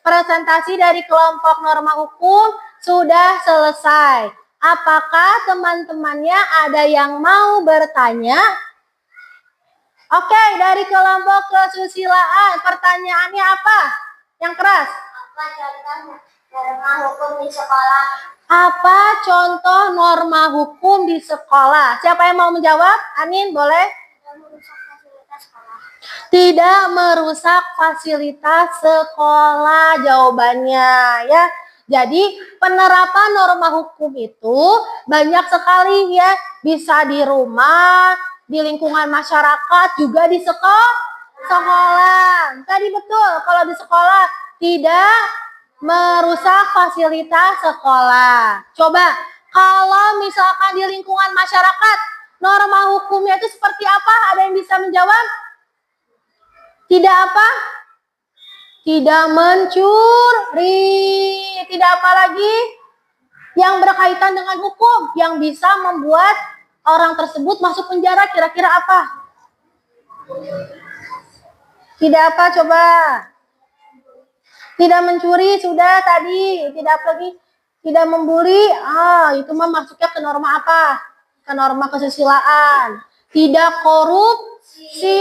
presentasi dari kelompok norma hukum sudah selesai. Apakah teman-temannya ada yang mau bertanya? Oke, dari kelompok kesusilaan, pertanyaannya apa? Yang keras. Apa contoh norma hukum di sekolah? Apa contoh norma hukum di sekolah? Siapa yang mau menjawab? Anin, boleh? Tidak merusak fasilitas sekolah. Tidak merusak fasilitas sekolah jawabannya ya. Jadi penerapan norma hukum itu banyak sekali ya. Bisa di rumah, di lingkungan masyarakat, juga di sekolah. Tadi betul kalau di sekolah tidak merusak fasilitas sekolah. Coba kalau misalkan di lingkungan masyarakat norma hukumnya itu seperti apa? Ada yang bisa menjawab? Tidak apa? Tidak mencuri. Tidak apa lagi? Yang berkaitan dengan hukum, yang bisa membuat orang tersebut masuk penjara, kira-kira apa? Tidak apa coba? Tidak mencuri sudah tadi. Tidak apa lagi? Tidak membuli. Itu mah masuknya ke norma apa? Ke norma kesusilaan. Tidak korupsi.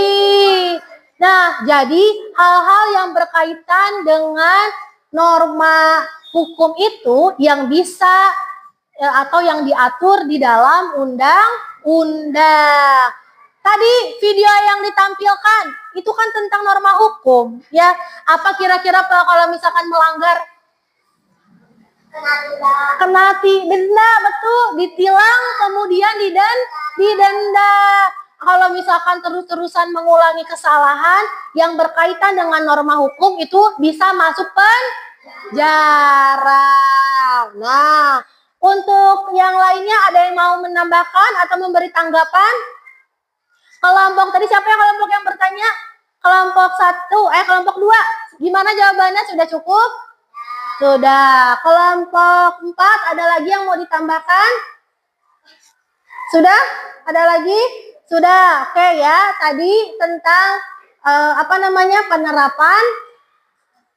Nah, jadi hal-hal yang berkaitan dengan norma hukum itu yang bisa atau yang diatur di dalam undang-undang. Tadi video yang ditampilkan itu kan tentang norma hukum, ya. Apa kira-kira kalau misalkan melanggar? Kena denda, betul. Ditilang, kemudian didenda. Kalau misalkan terus-terusan mengulangi kesalahan yang berkaitan dengan norma hukum itu bisa masuk penjara. Nah, untuk yang lainnya ada yang mau menambahkan atau memberi tanggapan? Kelompok tadi siapa yang kelompok yang bertanya? Kelompok 1, kelompok 2. Gimana jawabannya? Sudah cukup? Sudah. Kelompok 4 ada lagi yang mau ditambahkan? Sudah? Ada lagi? Sudah. Oke ya. Tadi tentang penerapan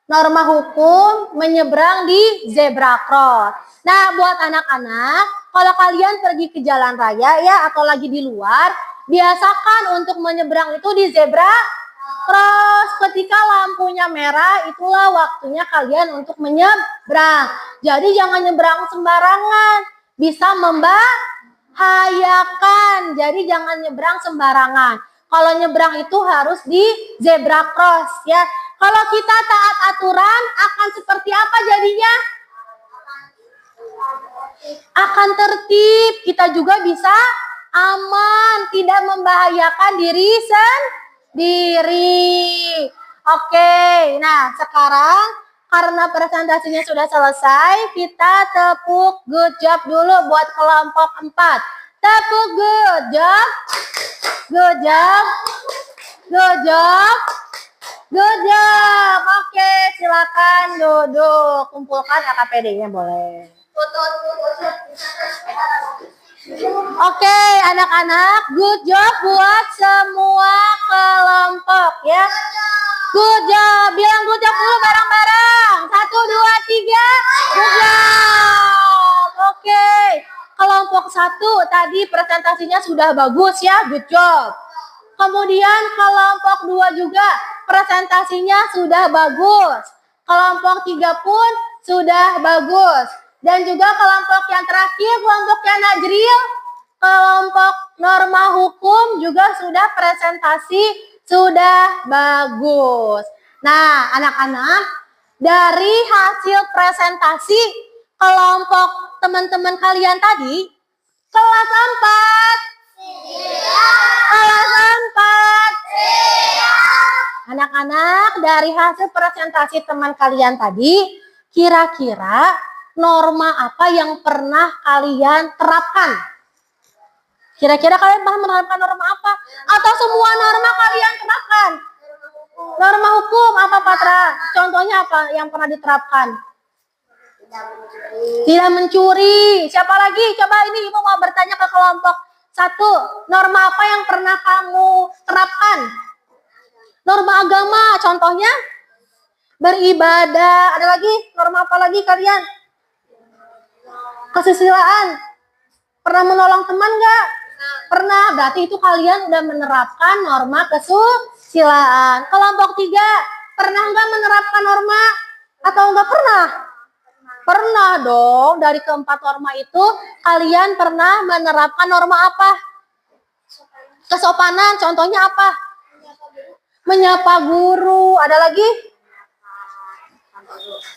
norma hukum menyeberang di zebra cross. Nah, buat anak-anak, kalau kalian pergi ke jalan raya ya atau lagi di luar, biasakan untuk menyeberang itu di zebra cross. Ketika lampunya merah, itulah waktunya kalian untuk menyeberang. Jadi jangan nyeberang sembarangan, bisa membahayakan. Jadi jangan nyeberang sembarangan. Kalau nyeberang itu harus di zebra cross ya. Kalau kita taat aturan akan seperti apa jadinya? Akan tertib. Kita juga bisa aman, tidak membahayakan diri sendiri. Oke, nah sekarang karena presentasinya sudah selesai, kita tepuk good job dulu buat kelompok 4. Tepuk good job. Good job. Good job. Good job. Oke, silakan duduk. Kumpulkan AKPD-nya boleh. Oke, anak-anak, good job buat semua kelompok ya. Good job. Bilang good job dulu bareng-bareng. 1, 2, 3. Good job. Oke. Kelompok 1 tadi presentasinya sudah bagus ya. Good job. Kemudian kelompok 2 juga presentasinya sudah bagus. Kelompok 3 pun sudah bagus. Dan juga kelompok yang terakhir, kelompoknya Najril, kelompok norma hukum juga sudah presentasi, sudah bagus. Nah, anak-anak, dari hasil presentasi kelompok teman-teman kalian tadi, kelas 4. Kelas 4. Anak-anak, dari hasil presentasi teman kalian tadi, kira-kira norma apa yang pernah kalian terapkan? Kira-kira kalian pernah menerapkan norma apa? Atau semua norma kalian terapkan? Norma hukum apa, Patra? Contohnya apa yang pernah diterapkan? Tidak mencuri. Siapa lagi? Coba ini Ibu mau bertanya ke kelompok 1. Norma apa yang pernah kamu terapkan? Norma agama, contohnya beribadah. Ada lagi? Norma apa lagi kalian? Kesusilaan. Pernah menolong teman nggak? Pernah. Berarti itu kalian udah menerapkan norma kesusilaan. Kelompok 3, pernah nggak menerapkan norma? Atau nggak pernah? Pernah dong. Dari keempat norma itu, kalian pernah menerapkan norma apa? Kesopanan. Contohnya apa? Menyapa guru. Ada lagi?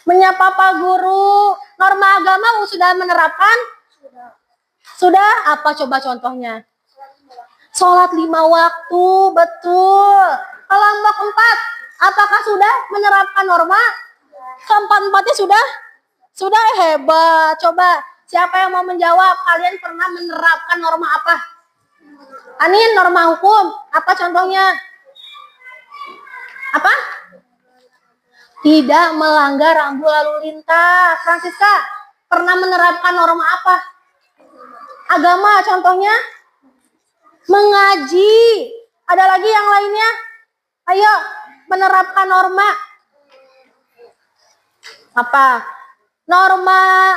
Menyapa Pak Guru. Norma agama sudah menerapkan? Sudah. Apa coba contohnya? Sholat 5 waktu. Betul. Kelompok 4, apakah sudah menerapkan norma? Keempat-empatnya sudah? Sudah, hebat. Coba siapa yang mau menjawab? Kalian pernah menerapkan norma apa? Anin, norma hukum. Apa contohnya? Apa? Tidak melanggar rambu lalu lintas. Francisca, pernah menerapkan norma apa? Agama, contohnya? Mengaji. Ada lagi yang lainnya? Ayo, menerapkan norma. Apa? Norma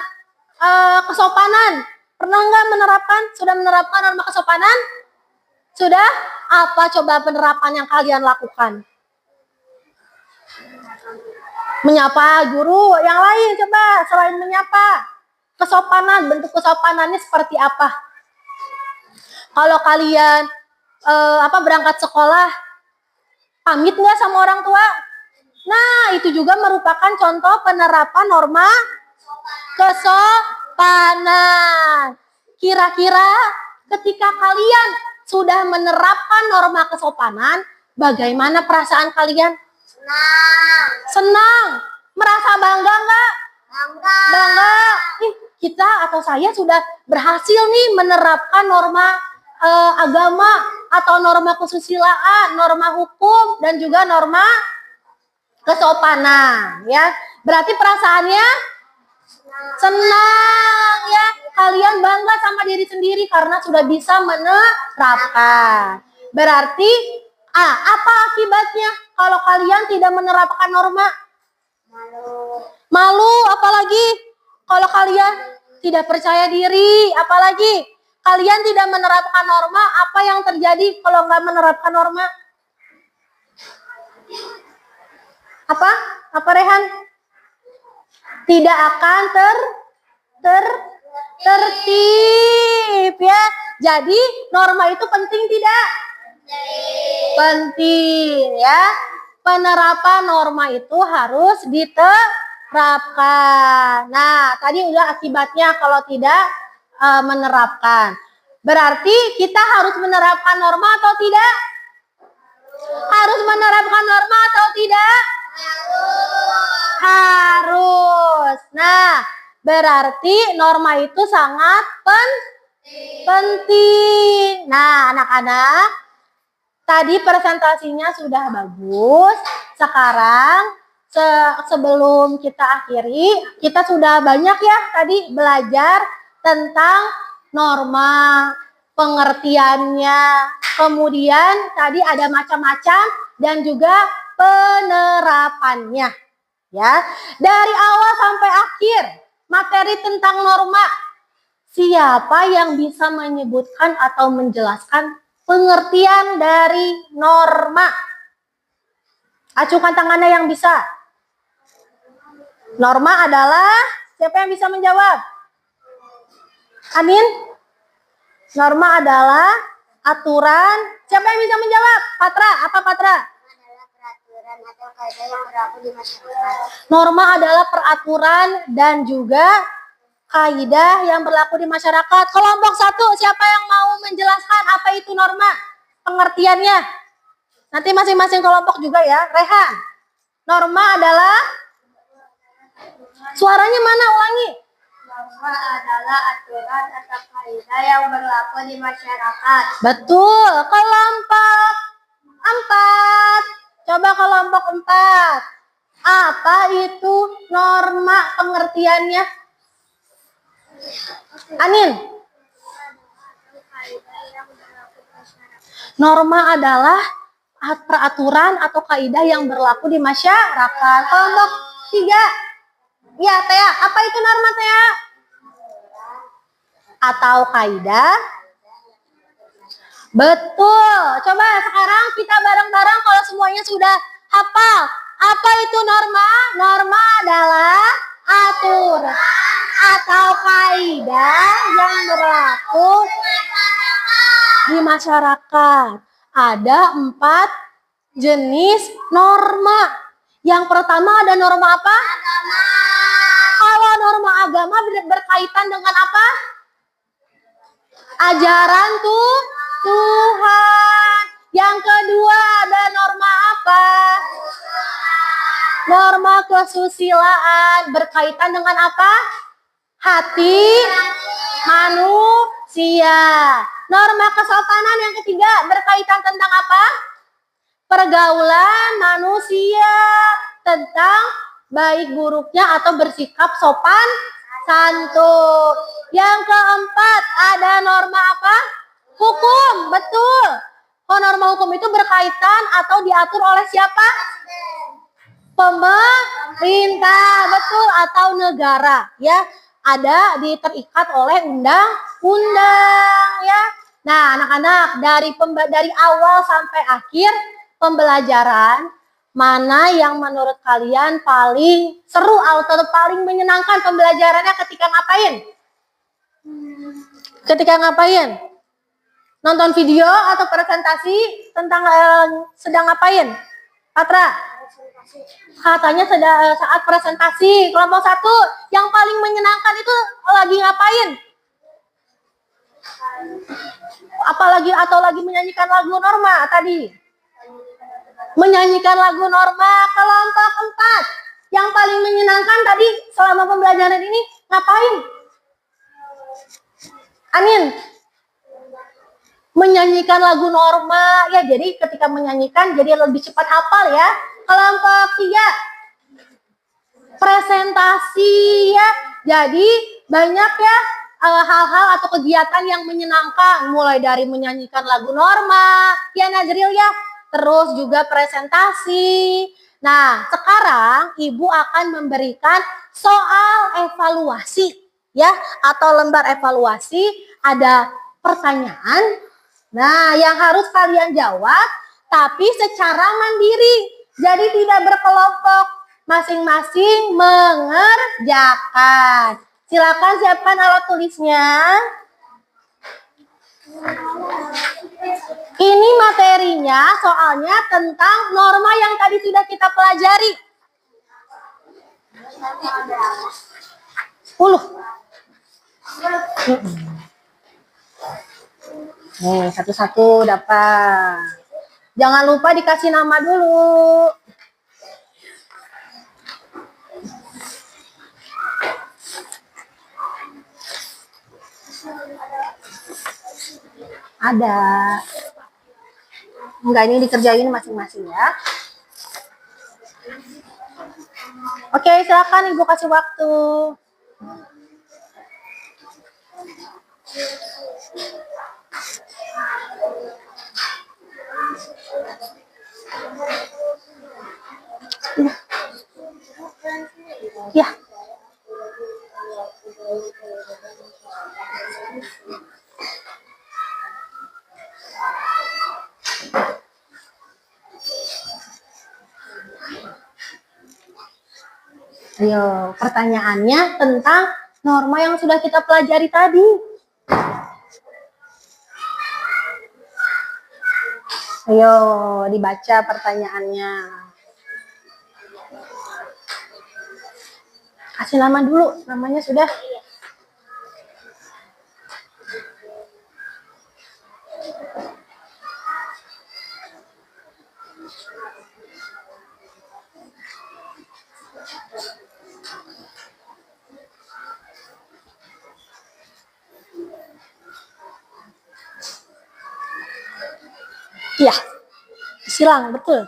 kesopanan. Pernah nggak menerapkan? Sudah menerapkan norma kesopanan? Sudah? Apa coba penerapan yang kalian lakukan? Menyapa guru. Yang lain coba selain menyapa. Kesopanan, bentuk kesopanannya seperti apa? Kalau kalian berangkat sekolah, pamit nggak sama orang tua? Nah, itu juga merupakan contoh penerapan norma kesopanan. Kira-kira ketika kalian sudah menerapkan norma kesopanan, bagaimana perasaan kalian? Senang. Merasa bangga nggak? Bangga. Kita atau saya sudah berhasil nih menerapkan norma agama atau norma kesusilaan, norma hukum, dan juga norma kesopanan, ya. Berarti perasaannya senang, ya. Kalian bangga sama diri sendiri karena sudah bisa menerapkan. Berarti apa akibatnya kalau kalian tidak menerapkan norma? Malu, apalagi kalau kalian tidak percaya diri, apalagi kalian tidak menerapkan norma, apa yang terjadi kalau nggak menerapkan norma? Apa? Apa Rehan? Tidak akan tertib, ya. Jadi norma itu penting tidak? Penting, ya. Penerapan norma itu harus diterapkan. Nah, tadi udah akibatnya kalau tidak menerapkan. Berarti kita harus menerapkan norma atau tidak? Harus menerapkan norma atau tidak? Harus. Nah, berarti norma itu sangat penting. Nah, anak-anak, tadi presentasinya sudah bagus. Sekarang sebelum kita akhiri, kita sudah banyak ya tadi belajar tentang norma, pengertiannya. Kemudian tadi ada macam-macam dan juga penerapannya, ya. Dari awal sampai akhir materi tentang norma, siapa yang bisa menyebutkan atau menjelaskan pengertian dari norma? Acungkan tangannya yang bisa. Norma adalah, siapa yang bisa menjawab? Amin? Norma adalah aturan. Siapa yang bisa menjawab? Patra, apa Patra? Atau kaidah yang berlaku di masyarakat. Norma adalah peraturan dan juga kaidah yang berlaku di masyarakat. Kelompok 1, siapa yang mau menjelaskan apa itu norma? Pengertiannya. Nanti masing-masing kelompok juga ya. Rehan. Norma adalah, suaranya mana, ulangi. Norma adalah aturan atau kaidah yang berlaku di masyarakat. Betul. Kelompok 4. Coba kelompok 4. Apa itu norma pengertiannya? Anin. Norma adalah peraturan atau kaidah yang berlaku di masyarakat. Kelompok 3. Ya, Tea. Apa itu norma, Tea? Atau kaidah? Betul. Coba sekarang kita bareng-bareng kalau semuanya sudah hafal. Apa itu norma? Norma adalah aturan atau kaidah yang berlaku di masyarakat. Ada 4 jenis norma. Yang pertama ada norma apa? Agama. Kalau norma agama berkaitan dengan apa? Ajaran Tuhan. Yang kedua ada norma apa? Norma kesusilaan. Berkaitan dengan apa? Hati manusia. Norma kesopanan yang ketiga berkaitan tentang apa? Pergaulan manusia. Tentang baik buruknya atau bersikap sopan santun. Yang keempat ada norma apa? Hukum. Betul. Oh, norma hukum itu berkaitan atau diatur oleh siapa? Pemerintah. Betul. Atau negara. Ya. Ada terikat oleh undang-undang. Ya. Nah, anak-anak, dari awal sampai akhir pembelajaran, mana yang menurut kalian paling seru atau paling menyenangkan pembelajarannya ketika ngapain? Ketika ngapain? Nonton video atau presentasi tentang sedang ngapain? Patra? Katanya saat presentasi. Kelompok 1 yang paling menyenangkan itu lagi ngapain? Apalagi atau lagi menyanyikan lagu norma tadi? Menyanyikan lagu norma. Kelompok 4 yang paling menyenangkan tadi selama pembelajaran ini ngapain? Anin? Menyanyikan lagu norma. Ya, jadi ketika menyanyikan jadi lebih cepat hafal ya. Kelompok 3 presentasi ya. Jadi banyak ya hal-hal atau kegiatan yang menyenangkan, mulai dari menyanyikan lagu norma, ya Nazril ya, terus juga presentasi. Nah, sekarang Ibu akan memberikan soal evaluasi ya, atau lembar evaluasi. Ada pertanyaan. Nah, yang harus kalian jawab tapi secara mandiri. Jadi tidak berkelompok, masing-masing mengerjakan. Silakan siapkan alat tulisnya. Ini materinya, soalnya tentang norma yang tadi sudah kita pelajari. 10. Nih, satu-satu dapat. Jangan lupa dikasih nama dulu. Ada. Enggak, ini dikerjain masing-masing ya. Oke, silakan Ibu kasih waktu. Ya. Ayo, pertanyaannya tentang norma yang sudah kita pelajari tadi. Ayo, dibaca pertanyaannya. Kasih nama dulu, namanya sudah. Iya, silang, betul.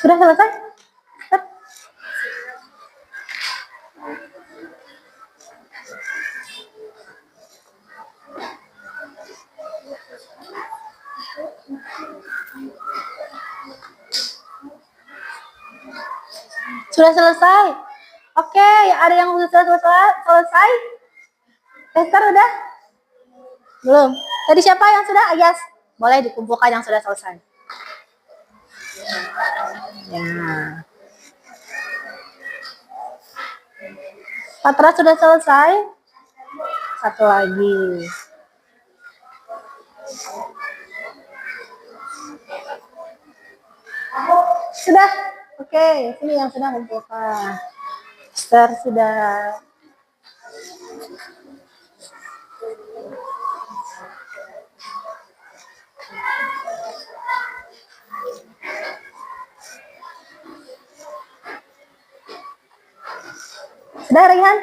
Sudah selesai? Ustaz? Sudah selesai? Oke, ada yang sudah selesai? Esther udah? Belum. Tadi siapa yang sudah? Ayas. Boleh dikumpulkan yang sudah selesai. Ya. Patra sudah selesai? Satu lagi. Sudah? Oke, sini yang sudah kumpulkan. Esther sudah. Sudah, Rihan?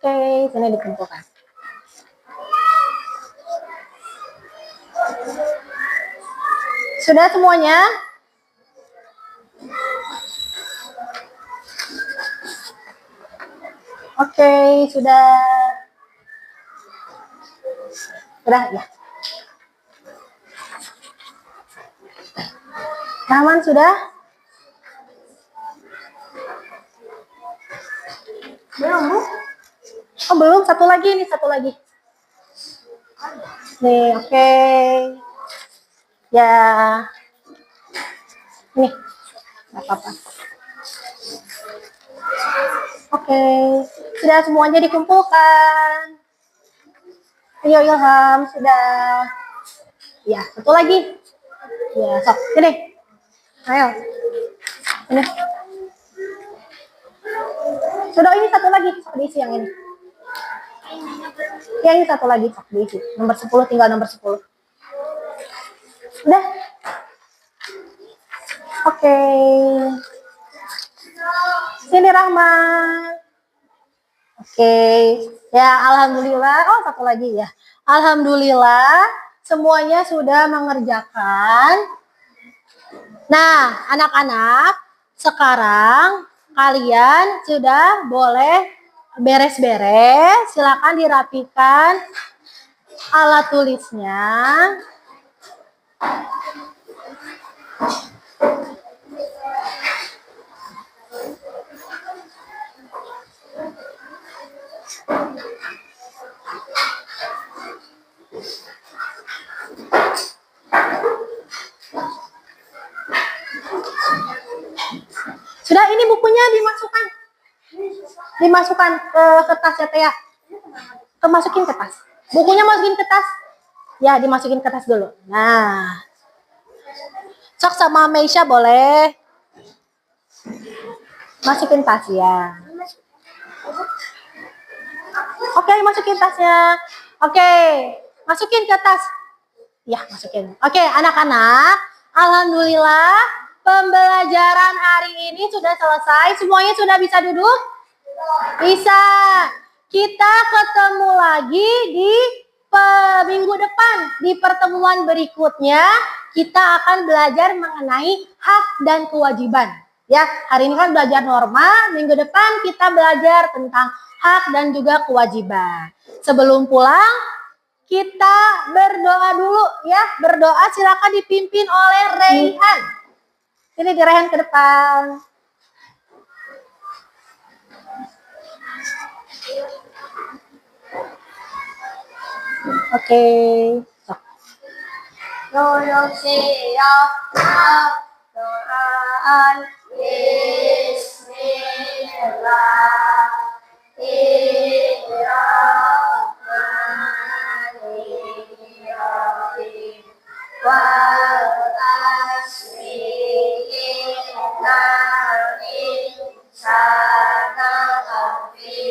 Oke, sini dikumpulkan. Sudah semuanya? Oke, sudah. Sudah, ya. Rahman sudah? Belum, Bu? Oh, belum. Satu lagi nih, satu lagi. Nih, oke. Ya. Nih, nggak apa-apa. Oke, sudah semuanya dikumpulkan. Ayo Ilham, sudah. Ya, satu lagi. Ya, sok, sini. Ayo. Ini. Sudah, ini satu lagi, sok diisi yang ini. Ya, ini satu lagi, sok diisi. Nomor 10, tinggal nomor 10. Udah. Oke. Sini Rahman. Oke. Ya, alhamdulillah. Oh, satu lagi ya. Alhamdulillah semuanya sudah mengerjakan. Nah, anak-anak, sekarang kalian sudah boleh beres-beres. Silakan dirapikan alat tulisnya. Sudah, ini bukunya dimasukkan ke tas ya Teh. Masukin ke tas. Bukunya masukin ke tas. Ya, dimasukin ke tas dulu. Nah. Sok sama Meisha boleh. Masukin tas ya. Oke, masukin tasnya. Oke, masukin ke tas. Ya, masukin. Oke, anak-anak. Alhamdulillah, pembelajaran hari ini sudah selesai. Semuanya sudah bisa duduk? Bisa. Kita ketemu lagi di minggu depan. Di pertemuan berikutnya, kita akan belajar mengenai hak dan kewajiban. Ya, hari ini kan belajar norma, minggu depan kita belajar tentang hak dan juga kewajiban. Sebelum pulang, kita berdoa dulu ya. Berdoa silakan dipimpin oleh Reyhan. Sini di Reyhan ke depan. Oke. Doaan Bismillahirrahmanirrahim. Wal asri innal insana lafi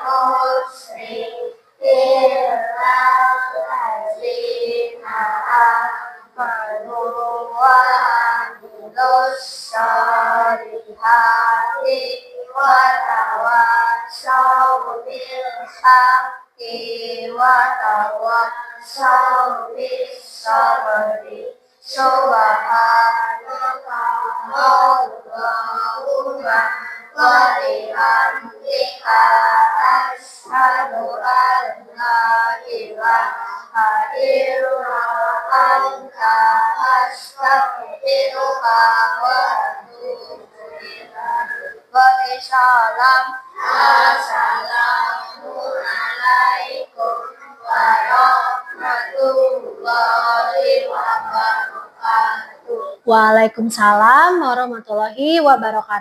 khusri illa allazina amanu wa amilus solihati wa tawassaw bil haqqi wa tawassaw bis sabri. Subhanallah. Allahumma wa bihamdika asyhadu an la ilaha illa anta astaghfiruka wa atubu ilaik. Wassalam. Assalamualaikum warahmatullahi wabarakatuh. Waalaikumsalam warahmatullahi wabarakatuh.